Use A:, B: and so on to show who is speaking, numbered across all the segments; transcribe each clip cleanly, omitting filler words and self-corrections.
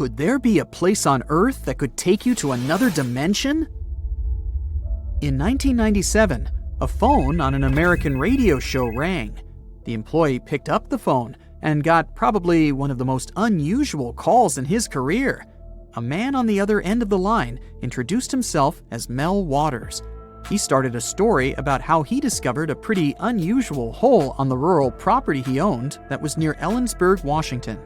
A: Could there be a place on Earth that could take you to another dimension? In 1997, a phone on an American radio show rang. The employee picked up the phone and got probably one of the most unusual calls in his career. A man on the other end of the line introduced himself as Mel Waters. He started a story about how he discovered a pretty unusual hole on the rural property he owned that was near Ellensburg, Washington.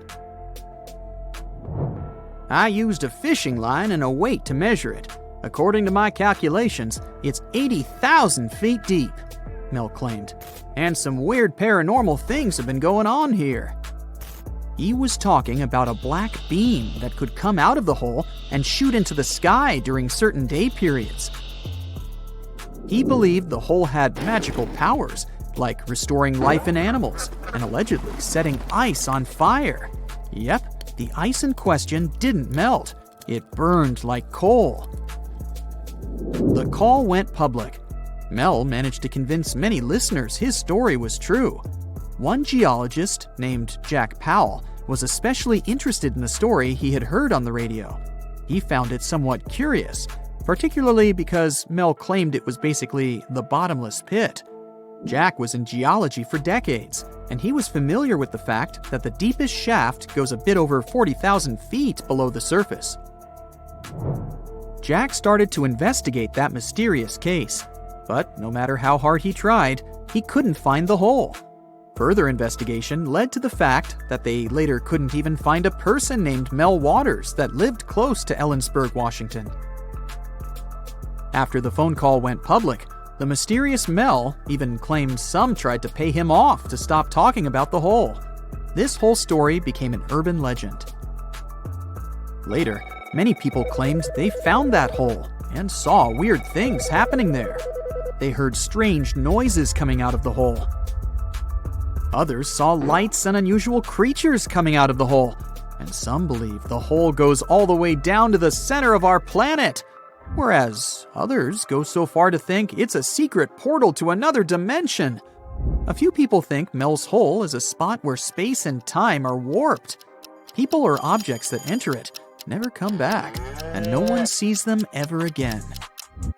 A: "I used a fishing line and a weight to measure it. According to my calculations, it's 80,000 feet deep," Mel claimed. "And some weird paranormal things have been going on here." He was talking about a black beam that could come out of the hole and shoot into the sky during certain day periods. He believed the hole had magical powers, like restoring life in animals and allegedly setting ice on fire. Yep, the ice in question didn't melt. It burned like coal. The call went public. Mel managed to convince many listeners his story was true. One geologist, named Jack Powell, was especially interested in the story he had heard on the radio. He found it somewhat curious, particularly because Mel claimed it was basically the bottomless pit. Jack was in geology for decades, and he was familiar with the fact that the deepest shaft goes a bit over 40,000 feet below the surface. Jack started to investigate that mysterious case, but no matter how hard he tried, he couldn't find the hole. Further investigation led to the fact that they later couldn't even find a person named Mel Waters that lived close to Ellensburg, Washington. After the phone call went public, the mysterious Mel even claimed some tried to pay him off to stop talking about the hole. This whole story became an urban legend. Later, many people claimed they found that hole and saw weird things happening there. They heard strange noises coming out of the hole. Others saw lights and unusual creatures coming out of the hole, and some believe the hole goes all the way down to the center of our planet, whereas others go so far to think it's a secret portal to another dimension. A few people think Mels Hole is a spot where space and time are warped. People or objects that enter it never come back, and no one sees them ever again.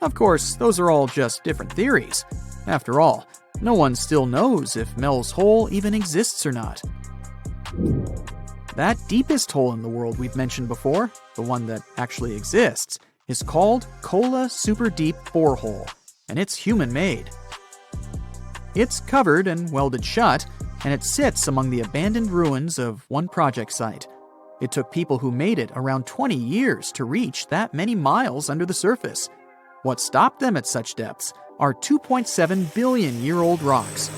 A: Of course, those are all just different theories. After all, no one still knows if Mels Hole even exists or not. That deepest hole in the world we've mentioned before, the one that actually exists, is called Kola Super Deep Borehole, and it's human-made. It's covered and welded shut, and it sits among the abandoned ruins of one project site. It took people who made it around 20 years to reach that many miles under the surface. What stopped them at such depths are 2.7 billion-year-old rocks.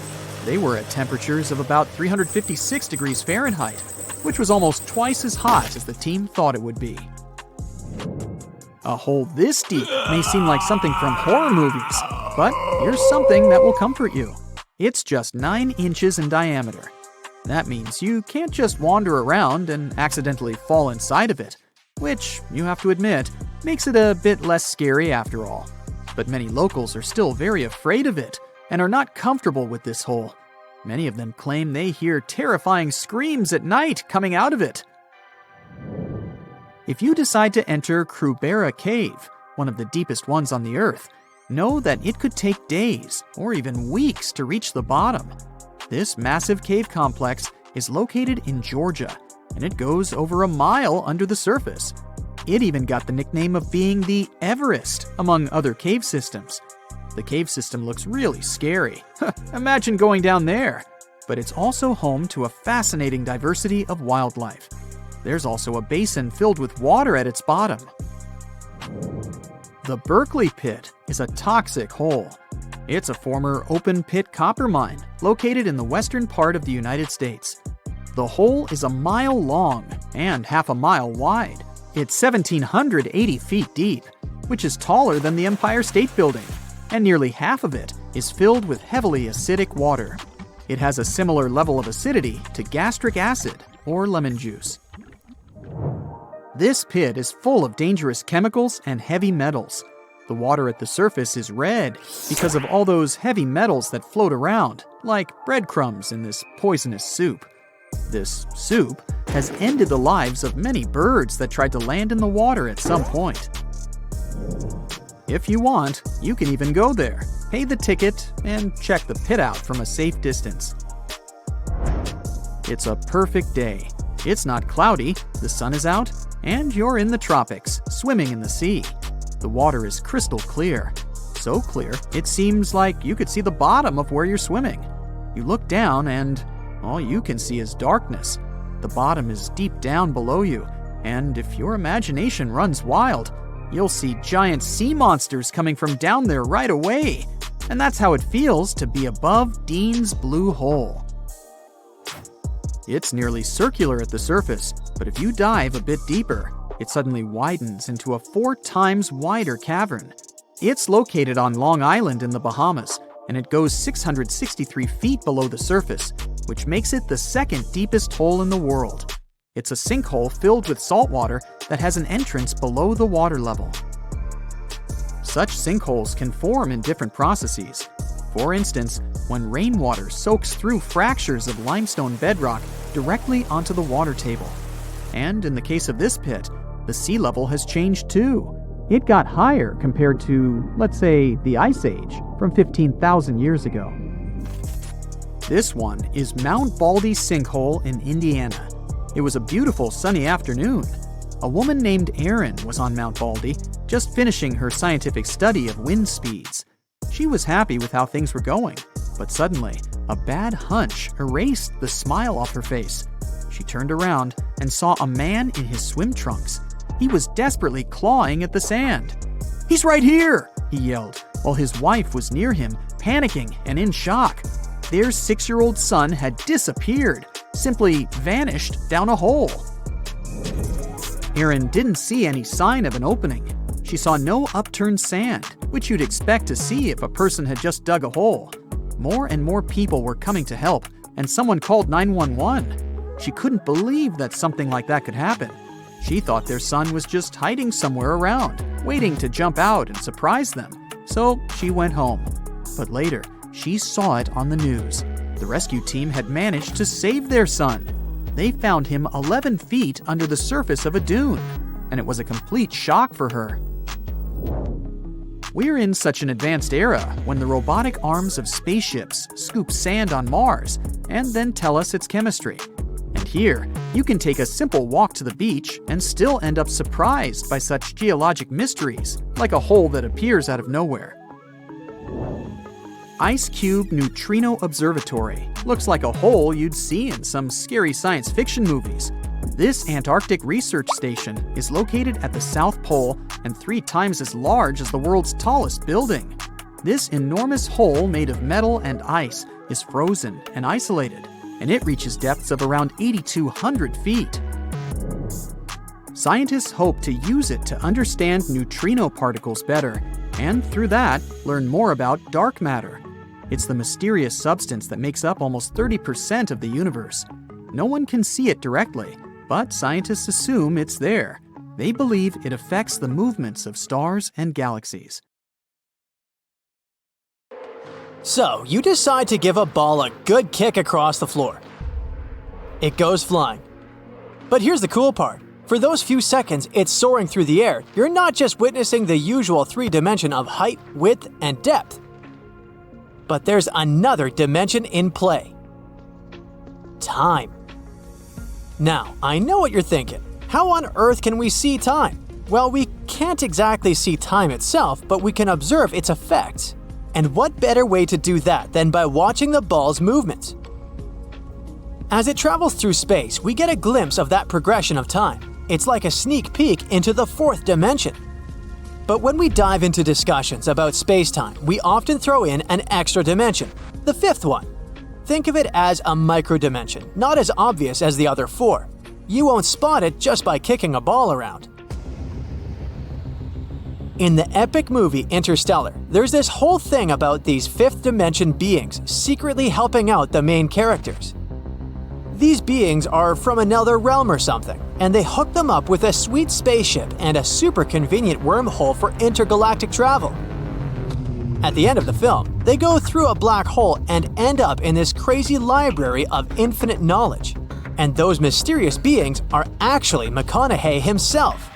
A: They were at temperatures of about 356 degrees Fahrenheit, which was almost twice as hot as the team thought it would be. A hole this deep may seem like something from horror movies, but here's something that will comfort you. It's just 9 inches in diameter. That means you can't just wander around and accidentally fall inside of it, which, you have to admit, makes it a bit less scary after all. But many locals are still very afraid of it and are not comfortable with this hole. Many of them claim they hear terrifying screams at night coming out of it. If you decide to enter Mville Cave, one of the deepest ones on the Earth, know that it could take days or even weeks to reach the bottom. This massive cave complex is located in Georgia, and it goes over a mile under the surface. It even got the nickname of being the Everest among other cave systems. The cave system looks really scary. Imagine going down there. But it's also home to a fascinating diversity of wildlife. There's also a basin filled with water at its bottom. The Berkeley Pit is a toxic hole. It's a former open-pit copper mine located in the western part of the United States. The hole is a mile long and half a mile wide. It's 1,780 feet deep, which is taller than the Empire State Building, and nearly half of it is filled with heavily acidic water. It has a similar level of acidity to gastric acid or lemon juice. This pit is full of dangerous chemicals and heavy metals. The water at the surface is red because of all those heavy metals that float around, like breadcrumbs in this poisonous soup. This soup has ended the lives of many birds that tried to land in the water at some point. If you want, you can even go there, pay the ticket, and check the pit out from a safe distance. It's a perfect day. It's not cloudy, the sun is out, and you're in the tropics, swimming in the sea. The water is crystal clear. So clear, it seems like you could see the bottom of where you're swimming. You look down and all you can see is darkness. The bottom is deep down below you, and if your imagination runs wild, you'll see giant sea monsters coming from down there right away. And that's how it feels to be above Dean's Blue Hole. It's nearly circular at the surface, but if you dive a bit deeper, it suddenly widens into a 4 times wider cavern. It's located on Long Island in the Bahamas, and it goes 663 feet below the surface, which makes it the second deepest hole in the world. It's a sinkhole filled with salt water that has an entrance below the water level. Such sinkholes can form in different processes. For instance, when rainwater soaks through fractures of limestone bedrock directly onto the water table. And in the case of this pit, the sea level has changed too. It got higher compared to, let's say, the Ice Age from 15,000 years ago. This one is Mount Baldy Sinkhole in Indiana. It was a beautiful sunny afternoon. A woman named Erin was on Mount Baldy, just finishing her scientific study of wind speeds. She was happy with how things were going, but suddenly, a bad hunch erased the smile off her face. She turned around and saw a man in his swim trunks. He was desperately clawing at the sand. "He's right here!" he yelled, while his wife was near him, panicking and in shock. Their 6-year-old son had disappeared, simply vanished down a hole. Erin didn't see any sign of an opening. She saw no upturned sand, which you'd expect to see if a person had just dug a hole. More and more people were coming to help, and someone called 911. She couldn't believe that something like that could happen. She thought their son was just hiding somewhere around, waiting to jump out and surprise them. So she went home. But later, she saw it on the news. The rescue team had managed to save their son. They found him 11 feet under the surface of a dune, and it was a complete shock for her. We're in such an advanced era when the robotic arms of spaceships scoop sand on Mars and then tell us its chemistry. And here, you can take a simple walk to the beach and still end up surprised by such geologic mysteries, like a hole that appears out of nowhere. Ice Cube Neutrino Observatory looks like a hole you'd see in some scary science fiction movies. This Antarctic research station is located at the South Pole and 3 times as large as the world's tallest building. This enormous hole made of metal and ice is frozen and isolated, and it reaches depths of around 8,200 feet. Scientists hope to use it to understand neutrino particles better, and through that, learn more about dark matter. It's the mysterious substance that makes up almost 30% of the universe. No one can see it directly, but scientists assume it's there. They believe it affects the movements of stars and galaxies.
B: So, you decide to give a ball a good kick across the floor. It goes flying. But here's the cool part. For those few seconds it's soaring through the air, you're not just witnessing the usual 3 dimension of height, width, and depth. But there's another dimension in play. Time. Now, I know what you're thinking. How on earth can we see time? Well, we can't exactly see time itself, but we can observe its effects. And what better way to do that than by watching the ball's movements? As it travels through space, we get a glimpse of that progression of time. It's like a sneak peek into the 4th dimension. But when we dive into discussions about space-time, we often throw in an extra dimension, the 5th one. Think of it as a micro-dimension, not as obvious as the other 4. You won't spot it just by kicking a ball around. In the epic movie Interstellar, there's this whole thing about these 5th dimension beings secretly helping out the main characters. These beings are from another realm or something, and they hook them up with a sweet spaceship and a super convenient wormhole for intergalactic travel. At the end of the film, they go through a black hole and end up in this crazy library of infinite knowledge. And those mysterious beings are actually McConaughey himself.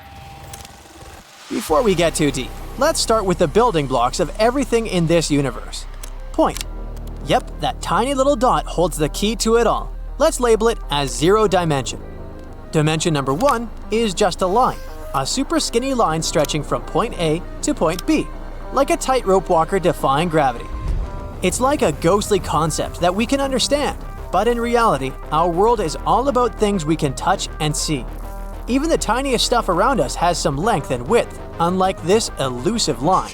B: Before we get too deep, let's start with the building blocks of everything in this universe. Point. Yep, that tiny little dot holds the key to it all. Let's label it as 0 dimension. Dimension number 1 is just a line, a super skinny line stretching from point A to point B, like a tightrope walker defying gravity. It's like a ghostly concept that we can understand, but in reality, our world is all about things we can touch and see. Even the tiniest stuff around us has some length and width, unlike this elusive line.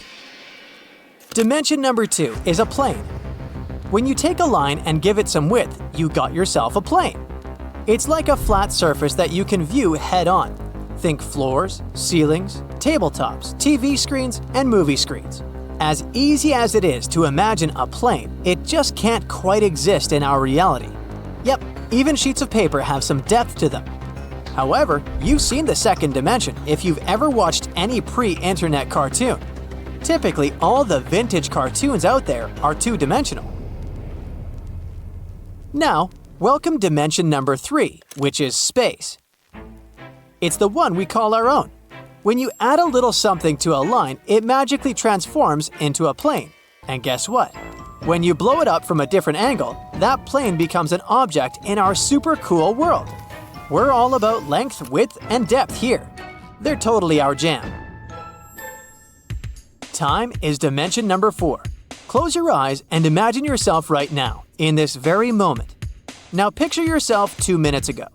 B: Dimension number 2 is a plane. When you take a line and give it some width, you got yourself a plane. It's like a flat surface that you can view head-on. Think floors, ceilings, tabletops, TV screens, and movie screens. As easy as it is to imagine a plane, it just can't quite exist in our reality. Yep, even sheets of paper have some depth to them. However, you've seen the second dimension if you've ever watched any pre-internet cartoon. Typically, all the vintage cartoons out there are two-dimensional. Now, welcome dimension number 3, which is space. It's the one we call our own. When you add a little something to a line, it magically transforms into a plane. And guess what? When you blow it up from a different angle, that plane becomes an object in our super cool world. We're all about length, width, and depth here. They're totally our jam. Time is dimension number 4. Close your eyes and imagine yourself right now, in this very moment. Now picture yourself 2 minutes ago.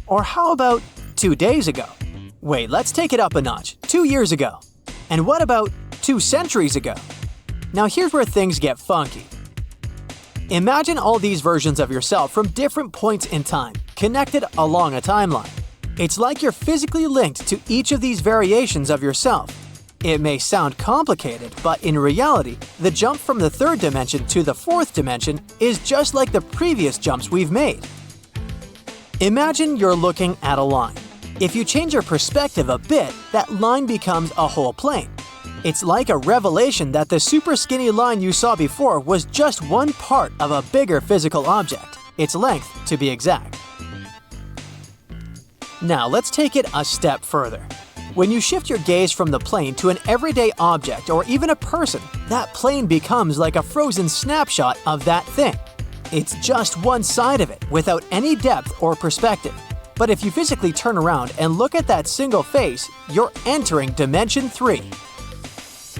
B: Or how about 2 days ago? Wait, let's take it up a notch. 2 years ago. And what about 2 centuries ago? Now here's where things get funky. Imagine all these versions of yourself from different points in time, connected along a timeline. It's like you're physically linked to each of these variations of yourself. It may sound complicated, but in reality, the jump from the 3rd dimension to the 4th dimension is just like the previous jumps we've made. Imagine you're looking at a line. If you change your perspective a bit, that line becomes a whole plane. It's like a revelation that the super skinny line you saw before was just one part of a bigger physical object, its length to be exact. Now let's take it a step further. When you shift your gaze from the plane to an everyday object or even a person, that plane becomes like a frozen snapshot of that thing. It's just one side of it without any depth or perspective. But if you physically turn around and look at that single face, you're entering dimension 3.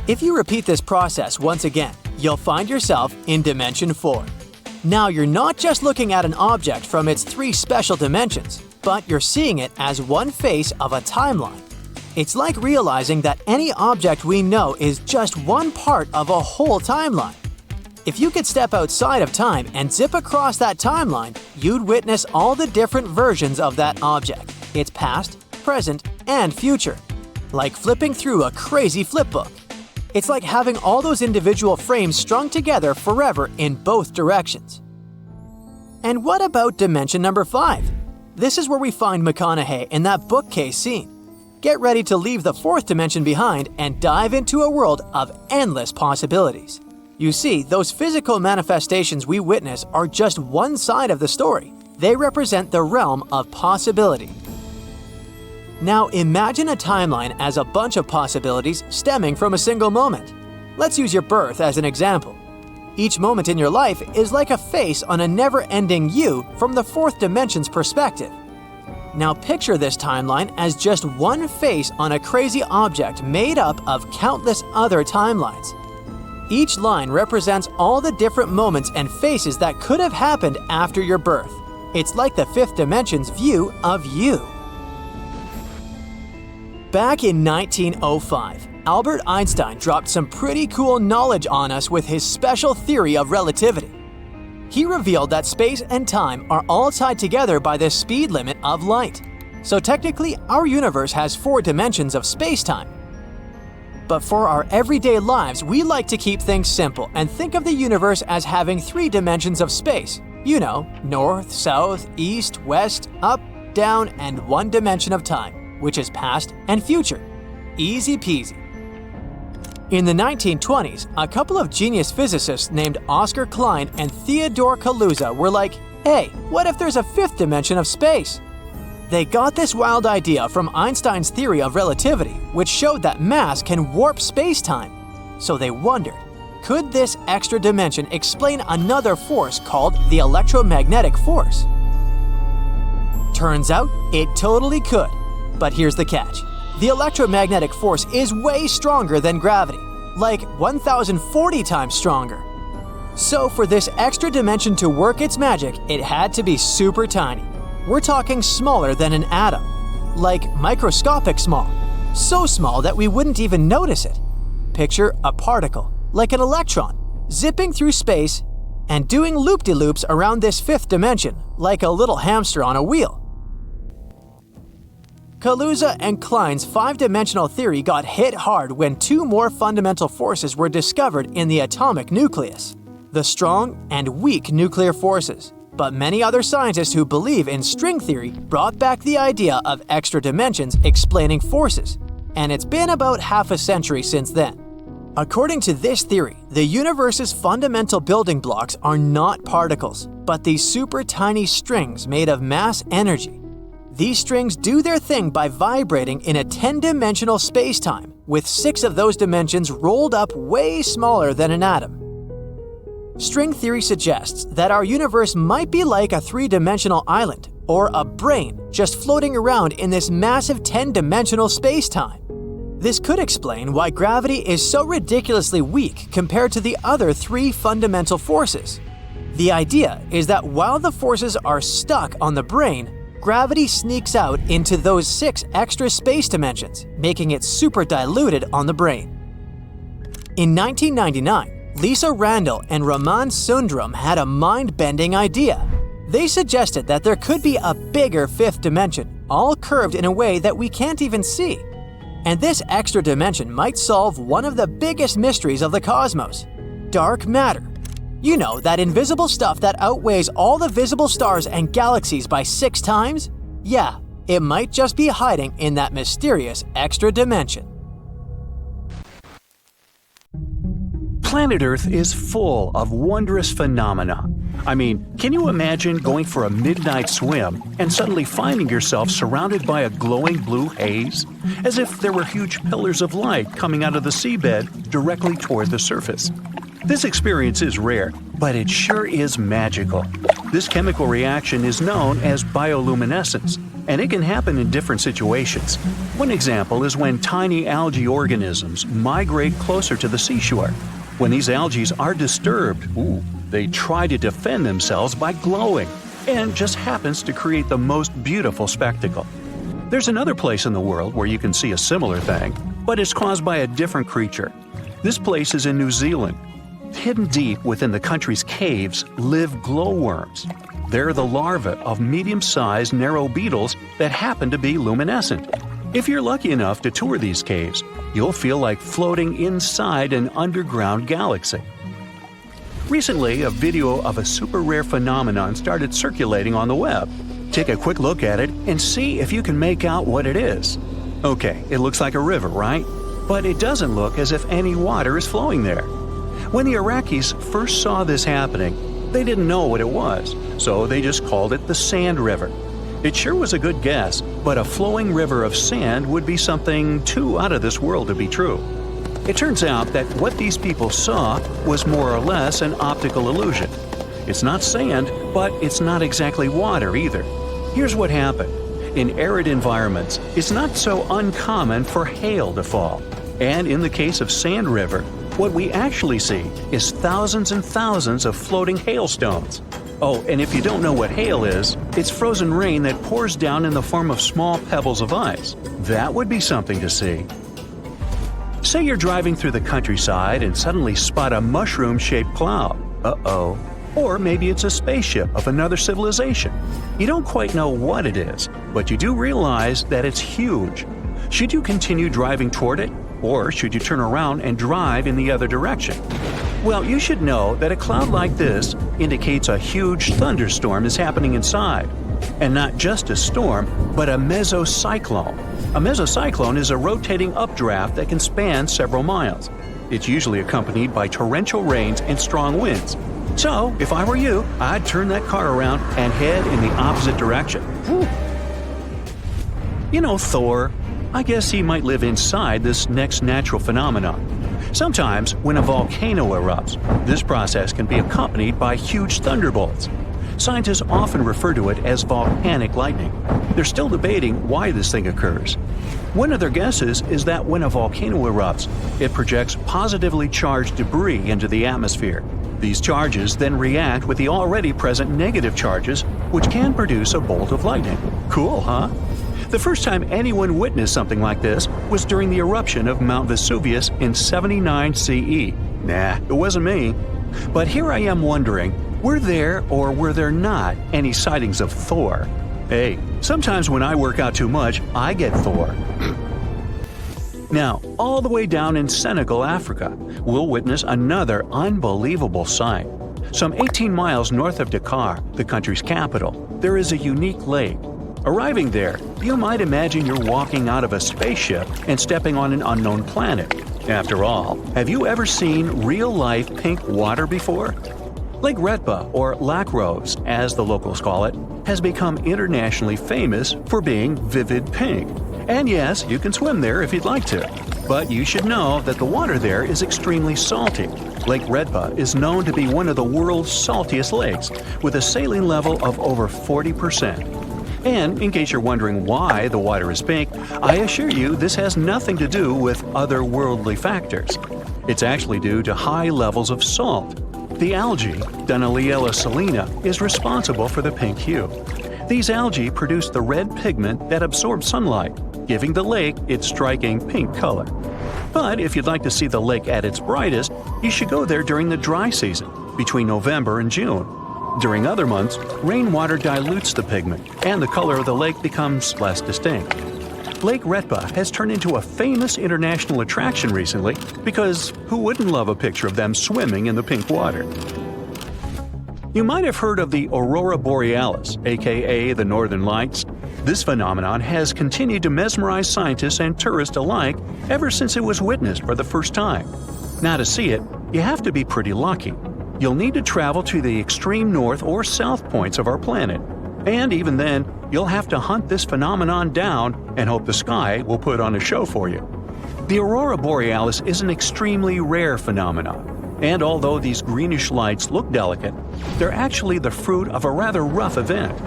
B: If you repeat this process once again, you'll find yourself in dimension 4. Now you're not just looking at an object from its 3 special dimensions, but you're seeing it as one face of a timeline. It's like realizing that any object we know is just one part of a whole timeline. If you could step outside of time and zip across that timeline, you'd witness all the different versions of that object, its past, present, and future. Like flipping through a crazy flipbook. It's like having all those individual frames strung together forever in both directions. And what about dimension number 5? This is where we find McConaughey in that bookcase scene. Get ready to leave the 4th dimension behind and dive into a world of endless possibilities. You see, those physical manifestations we witness are just one side of the story. They represent the realm of possibility. Now imagine a timeline as a bunch of possibilities stemming from a single moment. Let's use your birth as an example. Each moment in your life is like a face on a never-ending you from the 4th dimension's perspective. Now picture this timeline as just one face on a crazy object made up of countless other timelines. Each line represents all the different moments and faces that could have happened after your birth. It's like the 5th dimension's view of you. Back in 1905, Albert Einstein dropped some pretty cool knowledge on us with his special theory of relativity. He revealed that space and time are all tied together by the speed limit of light. So technically, our universe has 4 dimensions of space-time. But for our everyday lives, we like to keep things simple and think of the universe as having 3 dimensions of space. You know, north, south, east, west, up, down, and 1 dimension of time, which is past and future. Easy peasy. In the 1920s, a couple of genius physicists named Oscar Klein and Theodore Kaluza were like, Hey, what if there's a fifth dimension of space? They got this wild idea from Einstein's theory of relativity, which showed that mass can warp space-time. So they wondered, could this extra dimension explain another force called the electromagnetic force? Turns out, it totally could. But here's the catch. The electromagnetic force is way stronger than gravity, like 1,040 times stronger. So for this extra dimension to work its magic, it had to be super tiny. We're talking smaller than an atom, like microscopic small, so small that we wouldn't even notice it. Picture a particle, like an electron, zipping through space and doing loop-de-loops around this fifth dimension, like a little hamster on a wheel. Kaluza and Klein's five-dimensional theory got hit hard when two more fundamental forces were discovered in the atomic nucleus: the strong and weak nuclear forces. But many other scientists who believe in string theory brought back the idea of extra dimensions explaining forces, and it's been about half a century since then. According to this theory, the universe's fundamental building blocks are not particles, but these super tiny strings made of mass energy. These strings do their thing by vibrating in a 10-dimensional space-time, with 6 of those dimensions rolled up way smaller than an atom. String theory suggests that our universe might be like a 3-dimensional island, or a brain just floating around in this massive 10-dimensional space-time. This could explain why gravity is so ridiculously weak compared to the other 3 fundamental forces. The idea is that while the forces are stuck on the brain, gravity sneaks out into those 6 extra space dimensions, making it super diluted on the brain. In 1999, Lisa Randall and Raman Sundram had a mind-bending idea. They suggested that there could be a bigger fifth dimension, all curved in a way that we can't even see. And this extra dimension might solve one of the biggest mysteries of the cosmos: dark matter. You know, that invisible stuff that outweighs all the visible stars and galaxies by 6 times? Yeah, it might just be hiding in that mysterious extra dimension.
C: Planet Earth is full of wondrous phenomena. I mean, can you imagine going for a midnight swim and suddenly finding yourself surrounded by a glowing blue haze? As if there were huge pillars of light coming out of the seabed directly toward the surface. This experience is rare, but it sure is magical. This chemical reaction is known as bioluminescence, and it can happen in different situations. One example is when tiny algae organisms migrate closer to the seashore. When these algae are disturbed, they try to defend themselves by glowing, and just happens to create the most beautiful spectacle. There's another place in the world where you can see a similar thing, but it's caused by a different creature. This place is in New Zealand. Hidden deep within the country's caves live glowworms. They're the larvae of medium-sized narrow beetles that happen to be luminescent. If you're lucky enough to tour these caves, you'll feel like floating inside an underground galaxy. Recently, a video of a super rare phenomenon started circulating on the web. Take a quick look at it and see if you can make out what it is. Okay, it looks like a river, right? But it doesn't look as if any water is flowing there. When the Iraqis first saw this happening, they didn't know what it was, so they just called it the Sand River. It sure was a good guess, but a flowing river of sand would be something too out of this world to be true. It turns out that what these people saw was more or less an optical illusion. It's not sand, but it's not exactly water either. Here's what happened. In arid environments, it's not so uncommon for hail to fall. And in the case of Sand River, what we actually see is thousands and thousands of floating hailstones. Oh, and if you don't know what hail is, it's frozen rain that pours down in the form of small pebbles of ice. That would be something to see. Say you're driving through the countryside and suddenly spot a mushroom-shaped cloud. Uh-oh. Or maybe it's a spaceship of another civilization. You don't quite know what it is, but you do realize that it's huge. Should you continue driving toward it? Or should you turn around and drive in the other direction? Well, you should know that a cloud like this indicates a huge thunderstorm is happening inside. And not just a storm, but a mesocyclone. A mesocyclone is a rotating updraft that can span several miles. It's usually accompanied by torrential rains and strong winds. So, if I were you, I'd turn that car around and head in the opposite direction. You know Thor? I guess he might live inside this next natural phenomenon. Sometimes, when a volcano erupts, this process can be accompanied by huge thunderbolts. Scientists often refer to it as volcanic lightning. They're still debating why this thing occurs. One of their guesses is that when a volcano erupts, it projects positively charged debris into the atmosphere. These charges then react with the already present negative charges, which can produce a bolt of lightning. Cool, huh? The first time anyone witnessed something like this was during the eruption of Mount Vesuvius in 79 CE. Nah, it wasn't me. But here I am wondering, were there or were there not any sightings of Thor? Hey, sometimes when I work out too much, I get Thor. Now, all the way down in Senegal, Africa, we'll witness another unbelievable sight. Some 18 miles north of Dakar, the country's capital, there is a unique lake. Arriving there, you might imagine you're walking out of a spaceship and stepping on an unknown planet. After all, have you ever seen real-life pink water before? Lake Retba, or Lac Rose, as the locals call it, has become internationally famous for being vivid pink. And yes, you can swim there if you'd like to. But you should know that the water there is extremely salty. Lake Retba is known to be one of the world's saltiest lakes, with a saline level of over 40%. And in case you're wondering why the water is pink, I assure you this has nothing to do with otherworldly factors. It's actually due to high levels of salt. The algae, Dunaliella salina, is responsible for the pink hue. These algae produce the red pigment that absorbs sunlight, giving the lake its striking pink color. But if you'd like to see the lake at its brightest, you should go there during the dry season, between November and June. During other months, rainwater dilutes the pigment, and the color of the lake becomes less distinct. Lake Retba has turned into a famous international attraction recently because who wouldn't love a picture of them swimming in the pink water? You might have heard of the Aurora Borealis, aka the Northern Lights. This phenomenon has continued to mesmerize scientists and tourists alike ever since it was witnessed for the first time. Now to see it, you have to be pretty lucky. You'll need to travel to the extreme north or south points of our planet. And even then, you'll have to hunt this phenomenon down and hope the sky will put on a show for you. The Aurora Borealis is an extremely rare phenomenon, and although these greenish lights look delicate, they're actually the fruit of a rather rough event.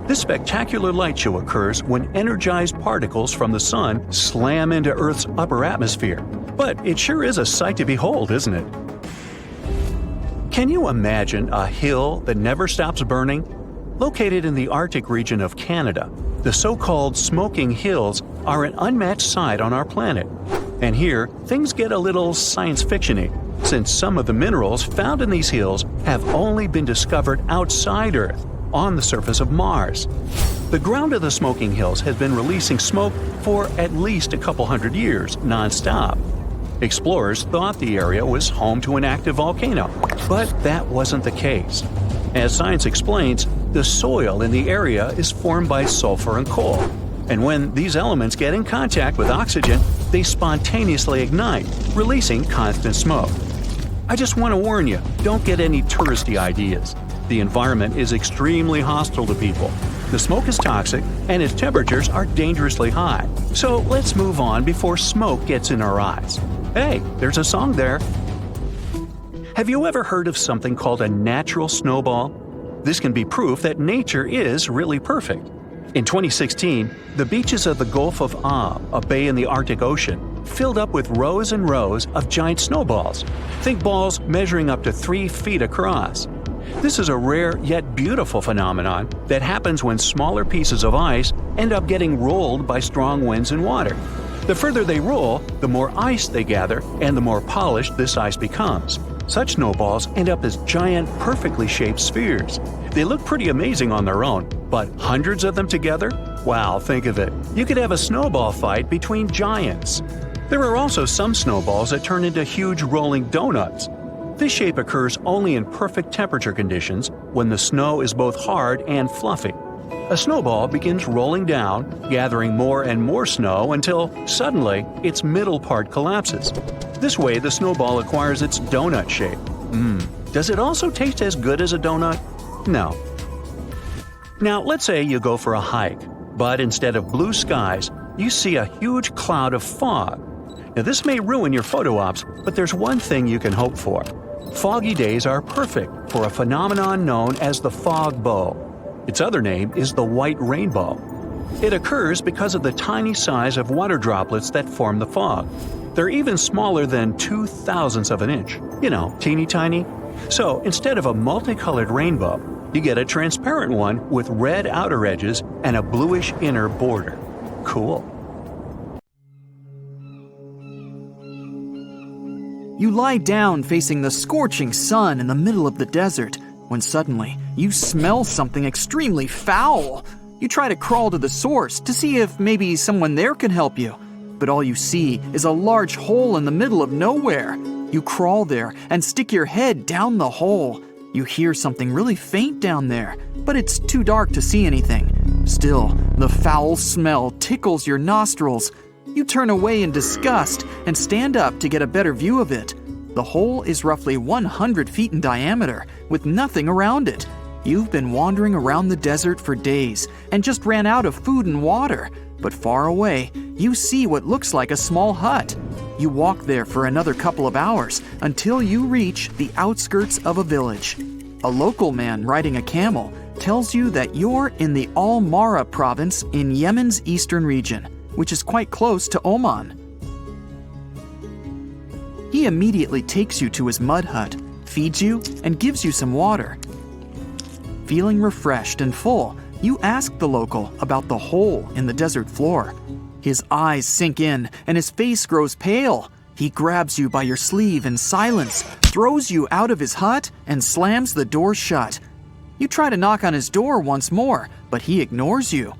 C: This spectacular light show occurs when energized particles from the sun slam into Earth's upper atmosphere. But it sure is a sight to behold, isn't it? Can you imagine a hill that never stops burning? Located in the Arctic region of Canada, the so-called Smoking Hills are an unmatched sight on our planet. And here, things get a little science fiction-y, since some of the minerals found in these hills have only been discovered outside Earth, on the surface of Mars. The ground of the Smoking Hills has been releasing smoke for at least a couple hundred years, non-stop. Explorers thought the area was home to an active volcano, but that wasn't the case. As science explains, the soil in the area is formed by sulfur and coal, and when these elements get in contact with oxygen, they spontaneously ignite, releasing constant smoke. I just want to warn you, don't get any touristy ideas. The environment is extremely hostile to people. The smoke is toxic, and its temperatures are dangerously high. So let's move on before smoke gets in our eyes. Hey, there's a song there. Have you ever heard of something called a natural snowball? This can be proof that nature is really perfect. In 2016, the beaches of the Gulf of Aden, a bay in the Arctic Ocean, filled up with rows and rows of giant snowballs. Think balls measuring up to 3 feet across. This is a rare yet beautiful phenomenon that happens when smaller pieces of ice end up getting rolled by strong winds and water. The further they roll, the more ice they gather, and the more polished this ice becomes. Such snowballs end up as giant, perfectly shaped spheres. They look pretty amazing on their own, but hundreds of them together? Wow, think of it. You could have a snowball fight between giants. There are also some snowballs that turn into huge rolling donuts. This shape occurs only in perfect temperature conditions when the snow is both hard and fluffy. A snowball begins rolling down, gathering more and more snow until, suddenly, its middle part collapses. This way, the snowball acquires its donut shape. Does it also taste as good as a donut? No. Now, let's say you go for a hike, but instead of blue skies, you see a huge cloud of fog. Now, this may ruin your photo ops, but there's one thing you can hope for. Foggy days are perfect for a phenomenon known as the fog bow. Its other name is the white rainbow. It occurs because of the tiny size of water droplets that form the fog. They're even smaller than 2/1000ths of an inch. You know, teeny tiny. So instead of a multicolored rainbow, you get a transparent one with red outer edges and a bluish inner border. Cool.
A: You lie down facing the scorching sun in the middle of the desert when suddenly you smell something extremely foul. You try to crawl to the source to see if maybe someone there can help you, but all you see is a large hole in the middle of nowhere. You crawl there and stick your head down the hole. You hear something really faint down there, but it's too dark to see anything. Still, the foul smell tickles your nostrils. You turn away in disgust and stand up to get a better view of it. The hole is roughly 100 feet in diameter, with nothing around it. You've been wandering around the desert for days and just ran out of food and water, but far away, you see what looks like a small hut. You walk there for another couple of hours until you reach the outskirts of a village. A local man riding a camel tells you that you're in the Al-Mara province in Yemen's eastern region, which is quite close to Oman. He immediately takes you to his mud hut, feeds you, and gives you some water. Feeling refreshed and full, you ask the local about the hole in the desert floor. His eyes sink in and his face grows pale. He grabs you by your sleeve in silence, throws you out of his hut, and slams the door shut. You try to knock on his door once more, but he ignores you.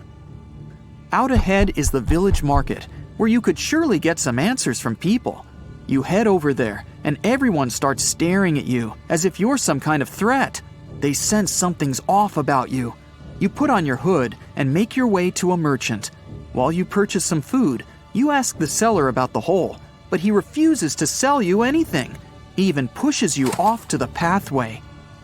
A: Out ahead is the village market, where you could surely get some answers from people. You head over there, and everyone starts staring at you as if you're some kind of threat. They sense something's off about you. You put on your hood and make your way to a merchant. While you purchase some food, you ask the seller about the hole, but he refuses to sell you anything. He even pushes you off to the pathway.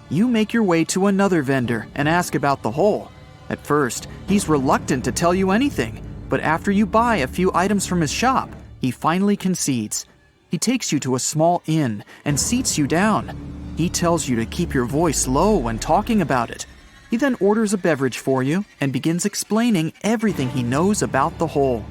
A: You make your way to another vendor and ask about the hole. At first, he's reluctant to tell you anything, but after you buy a few items from his shop, he finally concedes. He takes you to a small inn and seats you down. He tells you to keep your voice low when talking about it. He then orders a beverage for you and begins explaining everything he knows about the hole.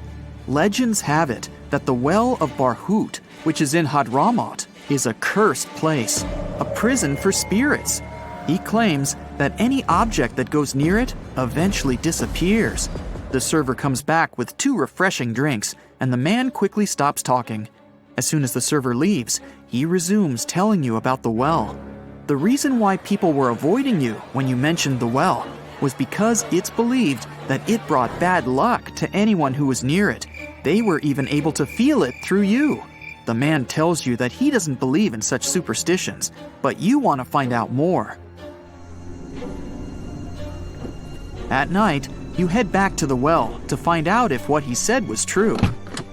A: Legends have it that the well of Barhut, which is in Hadramaut, is a cursed place, a prison for spirits. He claims that any object that goes near it eventually disappears. The server comes back with 2 refreshing drinks, and the man quickly stops talking. As soon as the server leaves, he resumes telling you about the well. The reason why people were avoiding you when you mentioned the well was because it's believed that it brought bad luck to anyone who was near it. They were even able to feel it through you. The man tells you that he doesn't believe in such superstitions, but you want to find out more. At night, you head back to the well to find out if what he said was true.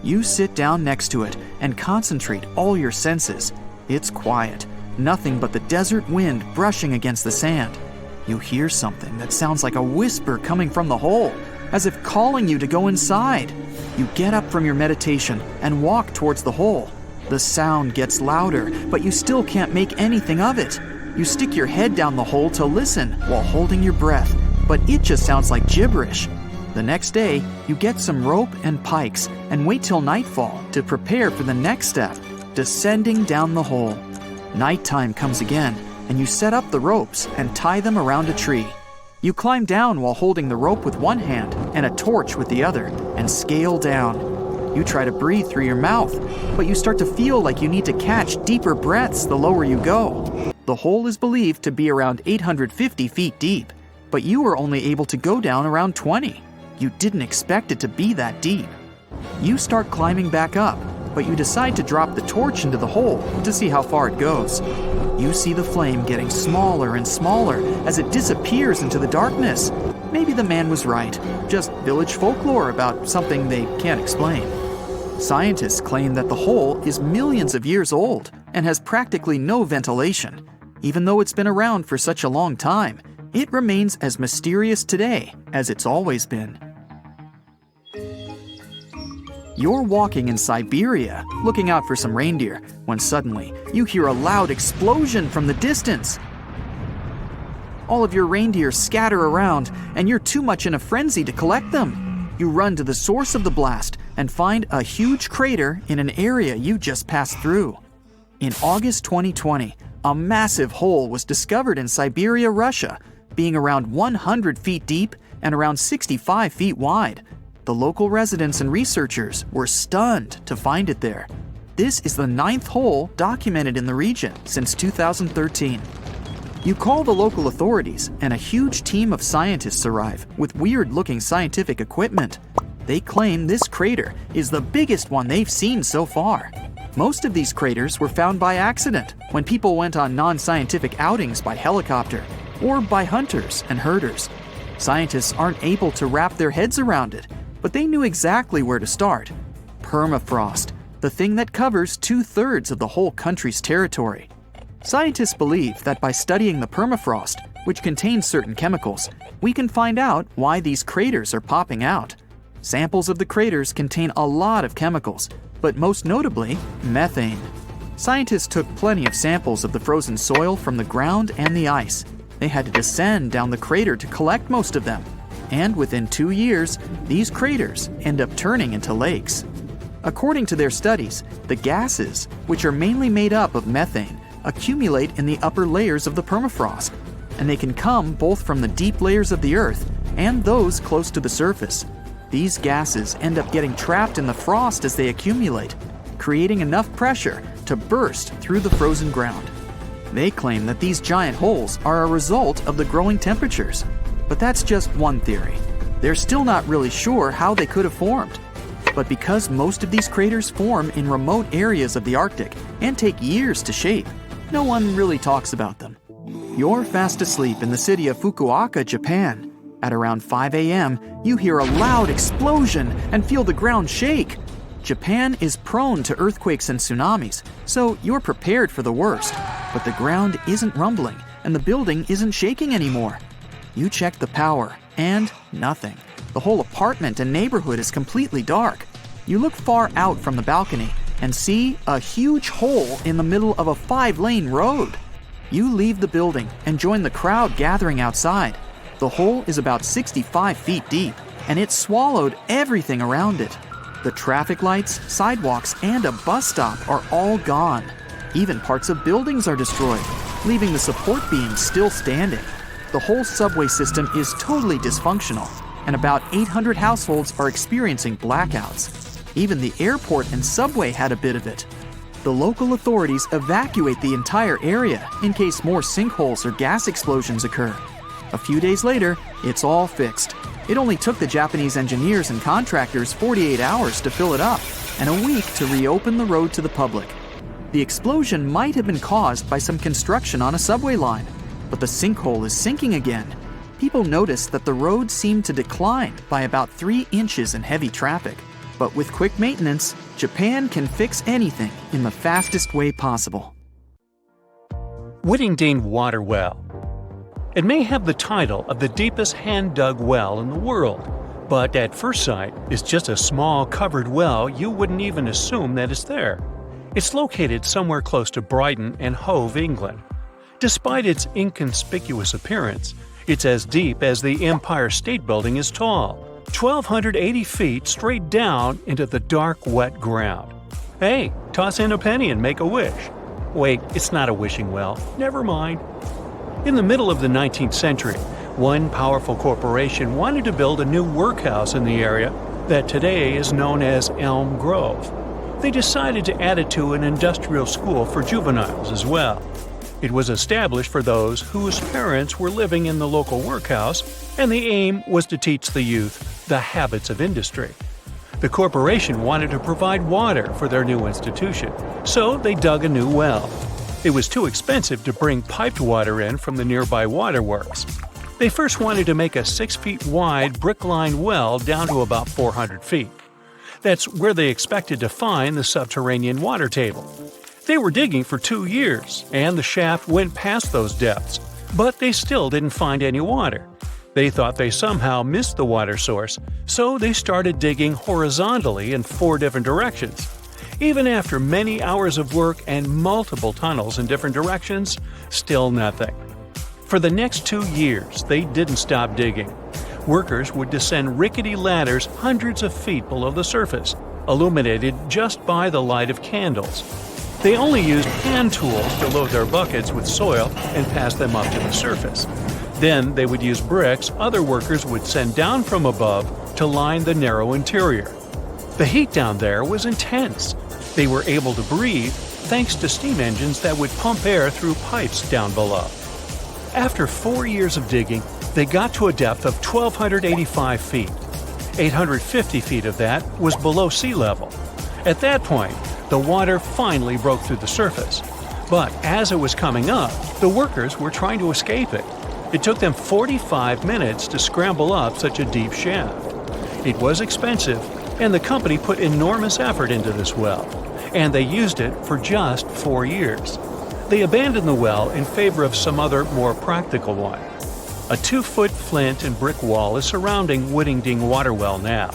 A: You sit down next to it and concentrate all your senses. It's quiet, nothing but the desert wind brushing against the sand. You hear something that sounds like a whisper coming from the hole, as if calling you to go inside. You get up from your meditation and walk towards the hole. The sound gets louder, but you still can't make anything of it. You stick your head down the hole to listen while holding your breath, but it just sounds like gibberish. The next day, you get some rope and pikes and wait till nightfall to prepare for the next step, descending down the hole. Nighttime comes again, and you set up the ropes and tie them around a tree. You climb down while holding the rope with one hand and a torch with the other, and scale down. You try to breathe through your mouth, but you start to feel like you need to catch deeper breaths the lower you go. The hole is believed to be around 850 feet deep, but you were only able to go down around 20. You didn't expect it to be that deep. You start climbing back up, but you decide to drop the torch into the hole to see how far it goes. You see the flame getting smaller and smaller as it disappears into the darkness. Maybe the man was right, just village folklore about something they can't explain. Scientists claim that the hole is millions of years old and has practically no ventilation. Even though it's been around for such a long time, it remains as mysterious today as it's always been. You're walking in Siberia, looking out for some reindeer, when suddenly you hear a loud explosion from the distance. All of your reindeer scatter around, and you're too much in a frenzy to collect them. You run to the source of the blast and find a huge crater in an area you just passed through. In August 2020, a massive hole was discovered in Siberia, Russia, being around 100 feet deep and around 65 feet wide. The local residents and researchers were stunned to find it there. This is the 9th hole documented in the region since 2013. You call the local authorities, and a huge team of scientists arrive with weird-looking scientific equipment. They claim this crater is the biggest one they've seen so far. Most of these craters were found by accident when people went on non-scientific outings by helicopter or by hunters and herders. Scientists aren't able to wrap their heads around it, but they knew exactly where to start. Permafrost, the thing that covers 2/3 of the whole country's territory. Scientists believe that by studying the permafrost, which contains certain chemicals, we can find out why these craters are popping out. Samples of the craters contain a lot of chemicals, but most notably, methane. Scientists took plenty of samples of the frozen soil from the ground and the ice. They had to descend down the crater to collect most of them. And within 2 years, these craters end up turning into lakes. According to their studies, the gases, which are mainly made up of methane, accumulate in the upper layers of the permafrost, and they can come both from the deep layers of the earth and those close to the surface. These gases end up getting trapped in the frost as they accumulate, creating enough pressure to burst through the frozen ground. They claim that these giant holes are a result of the growing temperatures. But that's just one theory. They're still not really sure how they could have formed. But because most of these craters form in remote areas of the Arctic and take years to shape, no one really talks about them. You're fast asleep in the city of Fukuoka, Japan. At around 5 a.m., you hear a loud explosion and feel the ground shake. Japan is prone to earthquakes and tsunamis, so you're prepared for the worst. But the ground isn't rumbling and the building isn't shaking anymore. You check the power, and nothing. The whole apartment and neighborhood is completely dark. You look far out from the balcony and see a huge hole in the middle of a 5-lane road. You leave the building and join the crowd gathering outside. The hole is about 65 feet deep, and it swallowed everything around it. The traffic lights, sidewalks, and a bus stop are all gone. Even parts of buildings are destroyed, leaving the support beams still standing. The whole subway system is totally dysfunctional, and about 800 households are experiencing blackouts. Even the airport and subway had a bit of it. The local authorities evacuate the entire area in case more sinkholes or gas explosions occur. A few days later, it's all fixed. It only took the Japanese engineers and contractors 48 hours to fill it up, and a week to reopen the road to the public. The explosion might have been caused by some construction on a subway line, but the sinkhole is sinking again. People noticed that the road seemed to decline by about 3 inches in heavy traffic. But with quick maintenance, Japan can fix anything in the fastest way possible.
C: Whittingdean Water Well. It may have the title of the deepest hand-dug well in the world, but at first sight, it's just a small covered well you wouldn't even assume that it's there. It's located somewhere close to Brighton and Hove, England. Despite its inconspicuous appearance, it's as deep as the Empire State Building is tall, 1,280 feet straight down into the dark, wet ground. Hey, toss in a penny and make a wish. Wait, it's not a wishing well. Never mind. In the middle of the 19th century, one powerful corporation wanted to build a new workhouse in the area that today is known as Elm Grove. They decided to add it to an industrial school for juveniles as well. It was established for those whose parents were living in the local workhouse, and the aim was to teach the youth the habits of industry. The corporation wanted to provide water for their new institution, so they dug a new well. It was too expensive to bring piped water in from the nearby waterworks. They first wanted to make a 6 feet wide brick-lined well down to about 400 feet. That's where they expected to find the subterranean water table. They were digging for 2 years, and the shaft went past those depths, but they still didn't find any water. They thought they somehow missed the water source, so they started digging horizontally in 4 different directions. Even after many hours of work and multiple tunnels in different directions, still nothing. For the next 2 years, they didn't stop digging. Workers would descend rickety ladders hundreds of feet below the surface, illuminated just by the light of candles. They only used hand tools to load their buckets with soil and pass them up to the surface. Then they would use bricks other workers would send down from above to line the narrow interior. The heat down there was intense. They were able to breathe thanks to steam engines that would pump air through pipes down below. After 4 years of digging, they got to a depth of 1,285 feet. 850 feet of that was below sea level. At that point, the water finally broke through the surface. But as it was coming up, the workers were trying to escape it. It took them 45 minutes to scramble up such a deep shaft. It was expensive, and the company put enormous effort into this well, and they used it for just 4 years. They abandoned the well in favor of some other, more practical one. A 2-foot flint and brick wall is surrounding Woodingding water well now.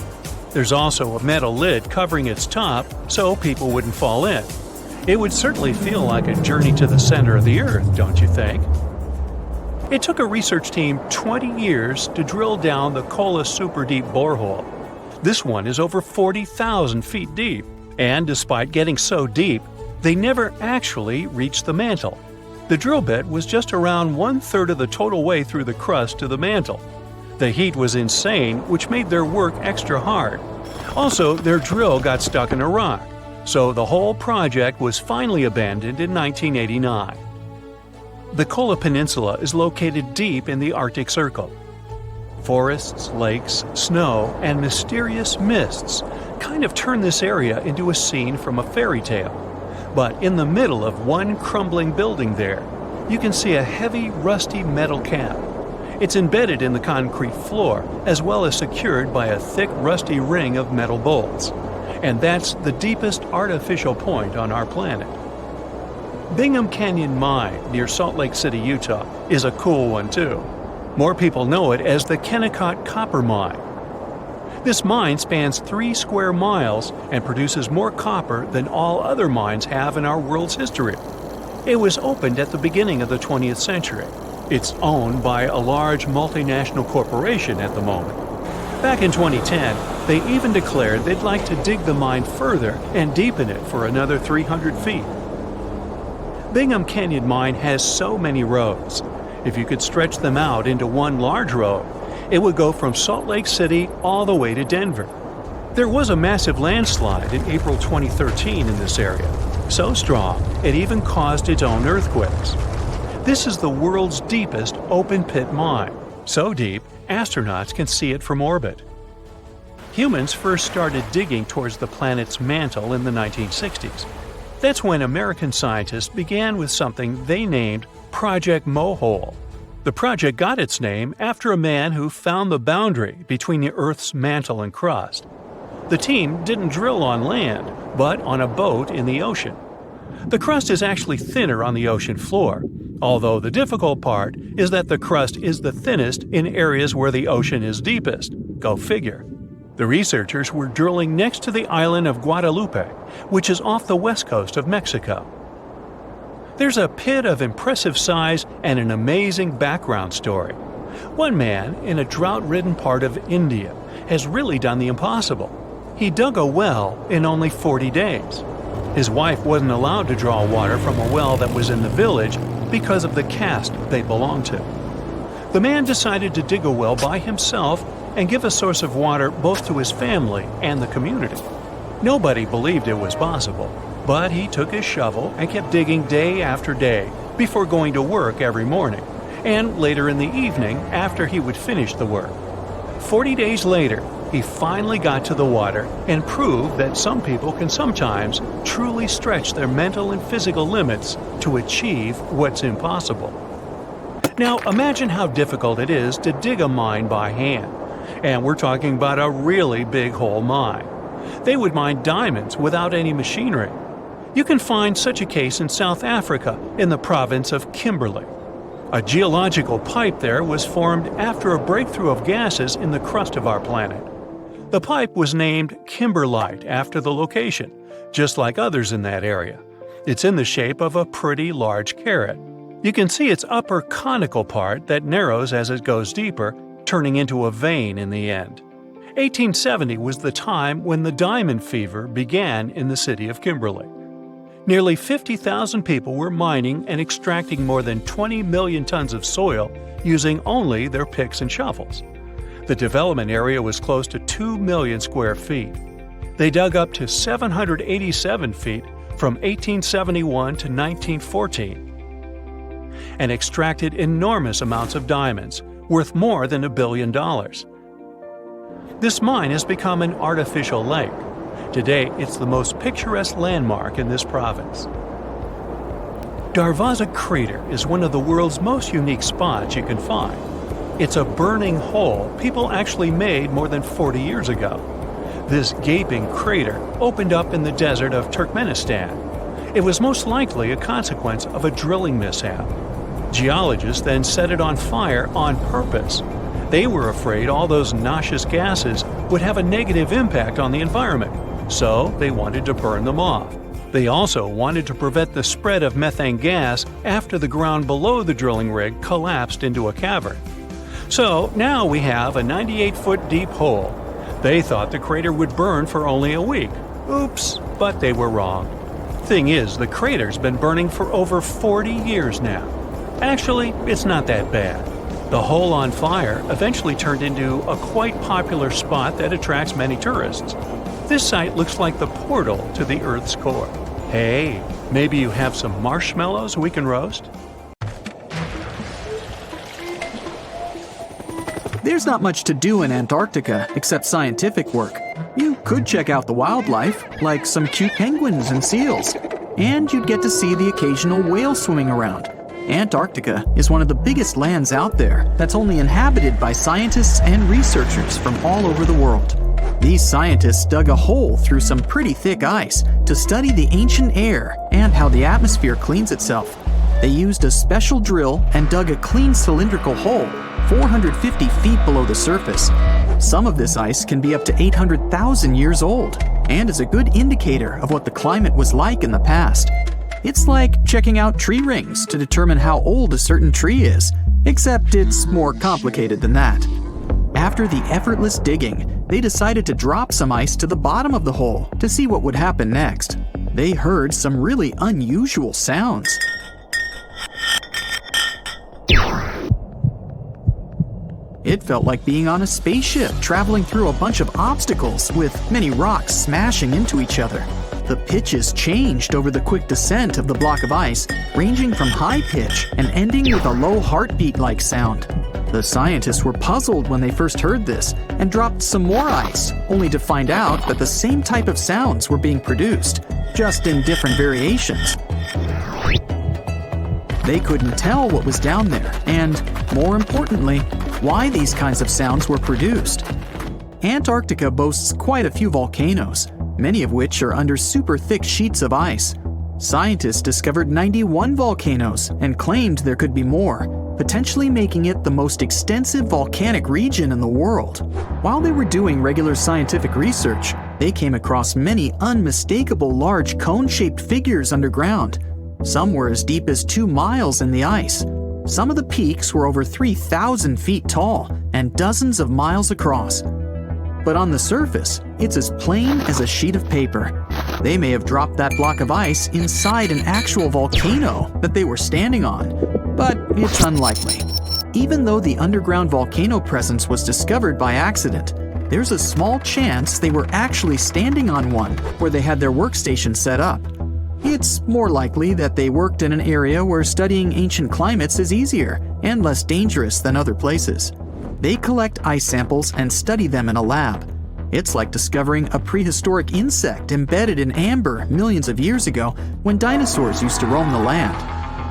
C: There's also a metal lid covering its top so people wouldn't fall in. It would certainly feel like a journey to the center of the earth, don't you think? It took a research team 20 years to drill down the Kola super deep borehole. This one is over 40,000 feet deep, and despite getting so deep, they never actually reached the mantle. The drill bit was just around 1/3 of the total way through the crust to the mantle. The heat was insane, which made their work extra hard. Also, their drill got stuck in a rock, so the whole project was finally abandoned in 1989. The Kola Peninsula is located deep in the Arctic Circle. Forests, lakes, snow, and mysterious mists kind of turn this area into a scene from a fairy tale. But in the middle of one crumbling building there, you can see a heavy, rusty metal cap. It's embedded in the concrete floor, as well as secured by a thick, rusty ring of metal bolts. And that's the deepest artificial point on our planet. Bingham Canyon Mine, near Salt Lake City, Utah, is a cool one too. More people know it as the Kennecott Copper Mine. This mine spans 3 square miles and produces more copper than all other mines have in our world's history. It was opened at the beginning of the 20th century. It's owned by a large multinational corporation at the moment. Back in 2010, they even declared they'd like to dig the mine further and deepen it for another 300 feet. Bingham Canyon Mine has so many roads. If you could stretch them out into one large road, it would go from Salt Lake City all the way to Denver. There was a massive landslide in April 2013 in this area, so strong it even caused its own earthquakes. This is the world's deepest open-pit mine, so deep astronauts can see it from orbit. Humans first started digging towards the planet's mantle in the 1960s. That's when American scientists began with something they named Project Mel Hole. The project got its name after a man who found the boundary between the Earth's mantle and crust. The team didn't drill on land, but on a boat in the ocean. The crust is actually thinner on the ocean floor, although the difficult part is that the crust is the thinnest in areas where the ocean is deepest. Go figure. The researchers were drilling next to the island of Guadalupe, which is off the west coast of Mexico. There's a pit of impressive size and an amazing background story. One man in a drought-ridden part of India has really done the impossible. He dug a well in only 40 days. His wife wasn't allowed to draw water from a well that was in the village because of the caste they belonged to. The man decided to dig a well by himself and give a source of water both to his family and the community. Nobody believed it was possible, but he took his shovel and kept digging day after day before going to work every morning, and later in the evening after he would finish the work. 40 days later, he finally got to the water and proved that some people can sometimes truly stretch their mental and physical limits to achieve what's impossible. Now imagine how difficult it is to dig a mine by hand. And we're talking about a really big hole mine. They would mine diamonds without any machinery. You can find such a case in South Africa in the province of Kimberley. A geological pipe there was formed after a breakthrough of gases in the crust of our planet. The pipe was named Kimberlite after the location, just like others in that area. It's in the shape of a pretty large carrot. You can see its upper conical part that narrows as it goes deeper, turning into a vein in the end. 1870 was the time when the diamond fever began in the city of Kimberley. Nearly 50,000 people were mining and extracting more than 20 million tons of soil using only their picks and shovels. The development area was close to 2 million square feet. They dug up to 787 feet from 1871 to 1914 and extracted enormous amounts of diamonds, worth more than $1 billion. This mine has become an artificial lake. Today, it's the most picturesque landmark in this province. Darvaza Crater is one of the world's most unique spots you can find. It's a burning hole people actually made more than 40 years ago. This gaping crater opened up in the desert of Turkmenistan. It was most likely a consequence of a drilling mishap. Geologists then set it on fire on purpose. They were afraid all those noxious gases would have a negative impact on the environment, so they wanted to burn them off. They also wanted to prevent the spread of methane gas after the ground below the drilling rig collapsed into a cavern. So now we have a 98-foot deep hole. They thought the crater would burn for only a week. Oops, but they were wrong. Thing is, the crater's been burning for over 40 years now. Actually, it's not that bad. The hole on fire eventually turned into a quite popular spot that attracts many tourists. This site looks like the portal to the Earth's core. Hey, maybe you have some marshmallows we can roast?
A: There's not much to do in Antarctica except scientific work. You could check out the wildlife, like some cute penguins and seals, and you'd get to see the occasional whale swimming around. Antarctica is one of the biggest lands out there that's only inhabited by scientists and researchers from all over the world. These scientists dug a hole through some pretty thick ice to study the ancient air and how the atmosphere cleans itself. They used a special drill and dug a clean cylindrical hole 450 feet below the surface. Some of this ice can be up to 800,000 years old and is a good indicator of what the climate was like in the past. It's like checking out tree rings to determine how old a certain tree is, except it's more complicated than that. After the effortless digging, they decided to drop some ice to the bottom of the hole to see what would happen next. They heard some really unusual sounds. It felt like being on a spaceship traveling through a bunch of obstacles with many rocks smashing into each other. The pitches changed over the quick descent of the block of ice, ranging from high pitch and ending with a low heartbeat-like sound. The scientists were puzzled when they first heard this and dropped some more ice, only to find out that the same type of sounds were being produced, just in different variations. They couldn't tell what was down there and, more importantly, why these kinds of sounds were produced. Antarctica boasts quite a few volcanoes, many of which are under super thick sheets of ice. Scientists discovered 91 volcanoes and claimed there could be more, potentially making it the most extensive volcanic region in the world. While they were doing regular scientific research, they came across many unmistakable large cone-shaped figures underground. Some were as deep as 2 miles in the ice. Some of the peaks were over 3,000 feet tall and dozens of miles across. But on the surface, it's as plain as a sheet of paper. They may have dropped that block of ice inside an actual volcano that they were standing on, but it's unlikely. Even though the underground volcano presence was discovered by accident, there's a small chance they were actually standing on one where they had their workstation set up. It's more likely that they worked in an area where studying ancient climates is easier and less dangerous than other places. They collect ice samples and study them in a lab. It's like discovering a prehistoric insect embedded in amber millions of years ago when dinosaurs used to roam the land.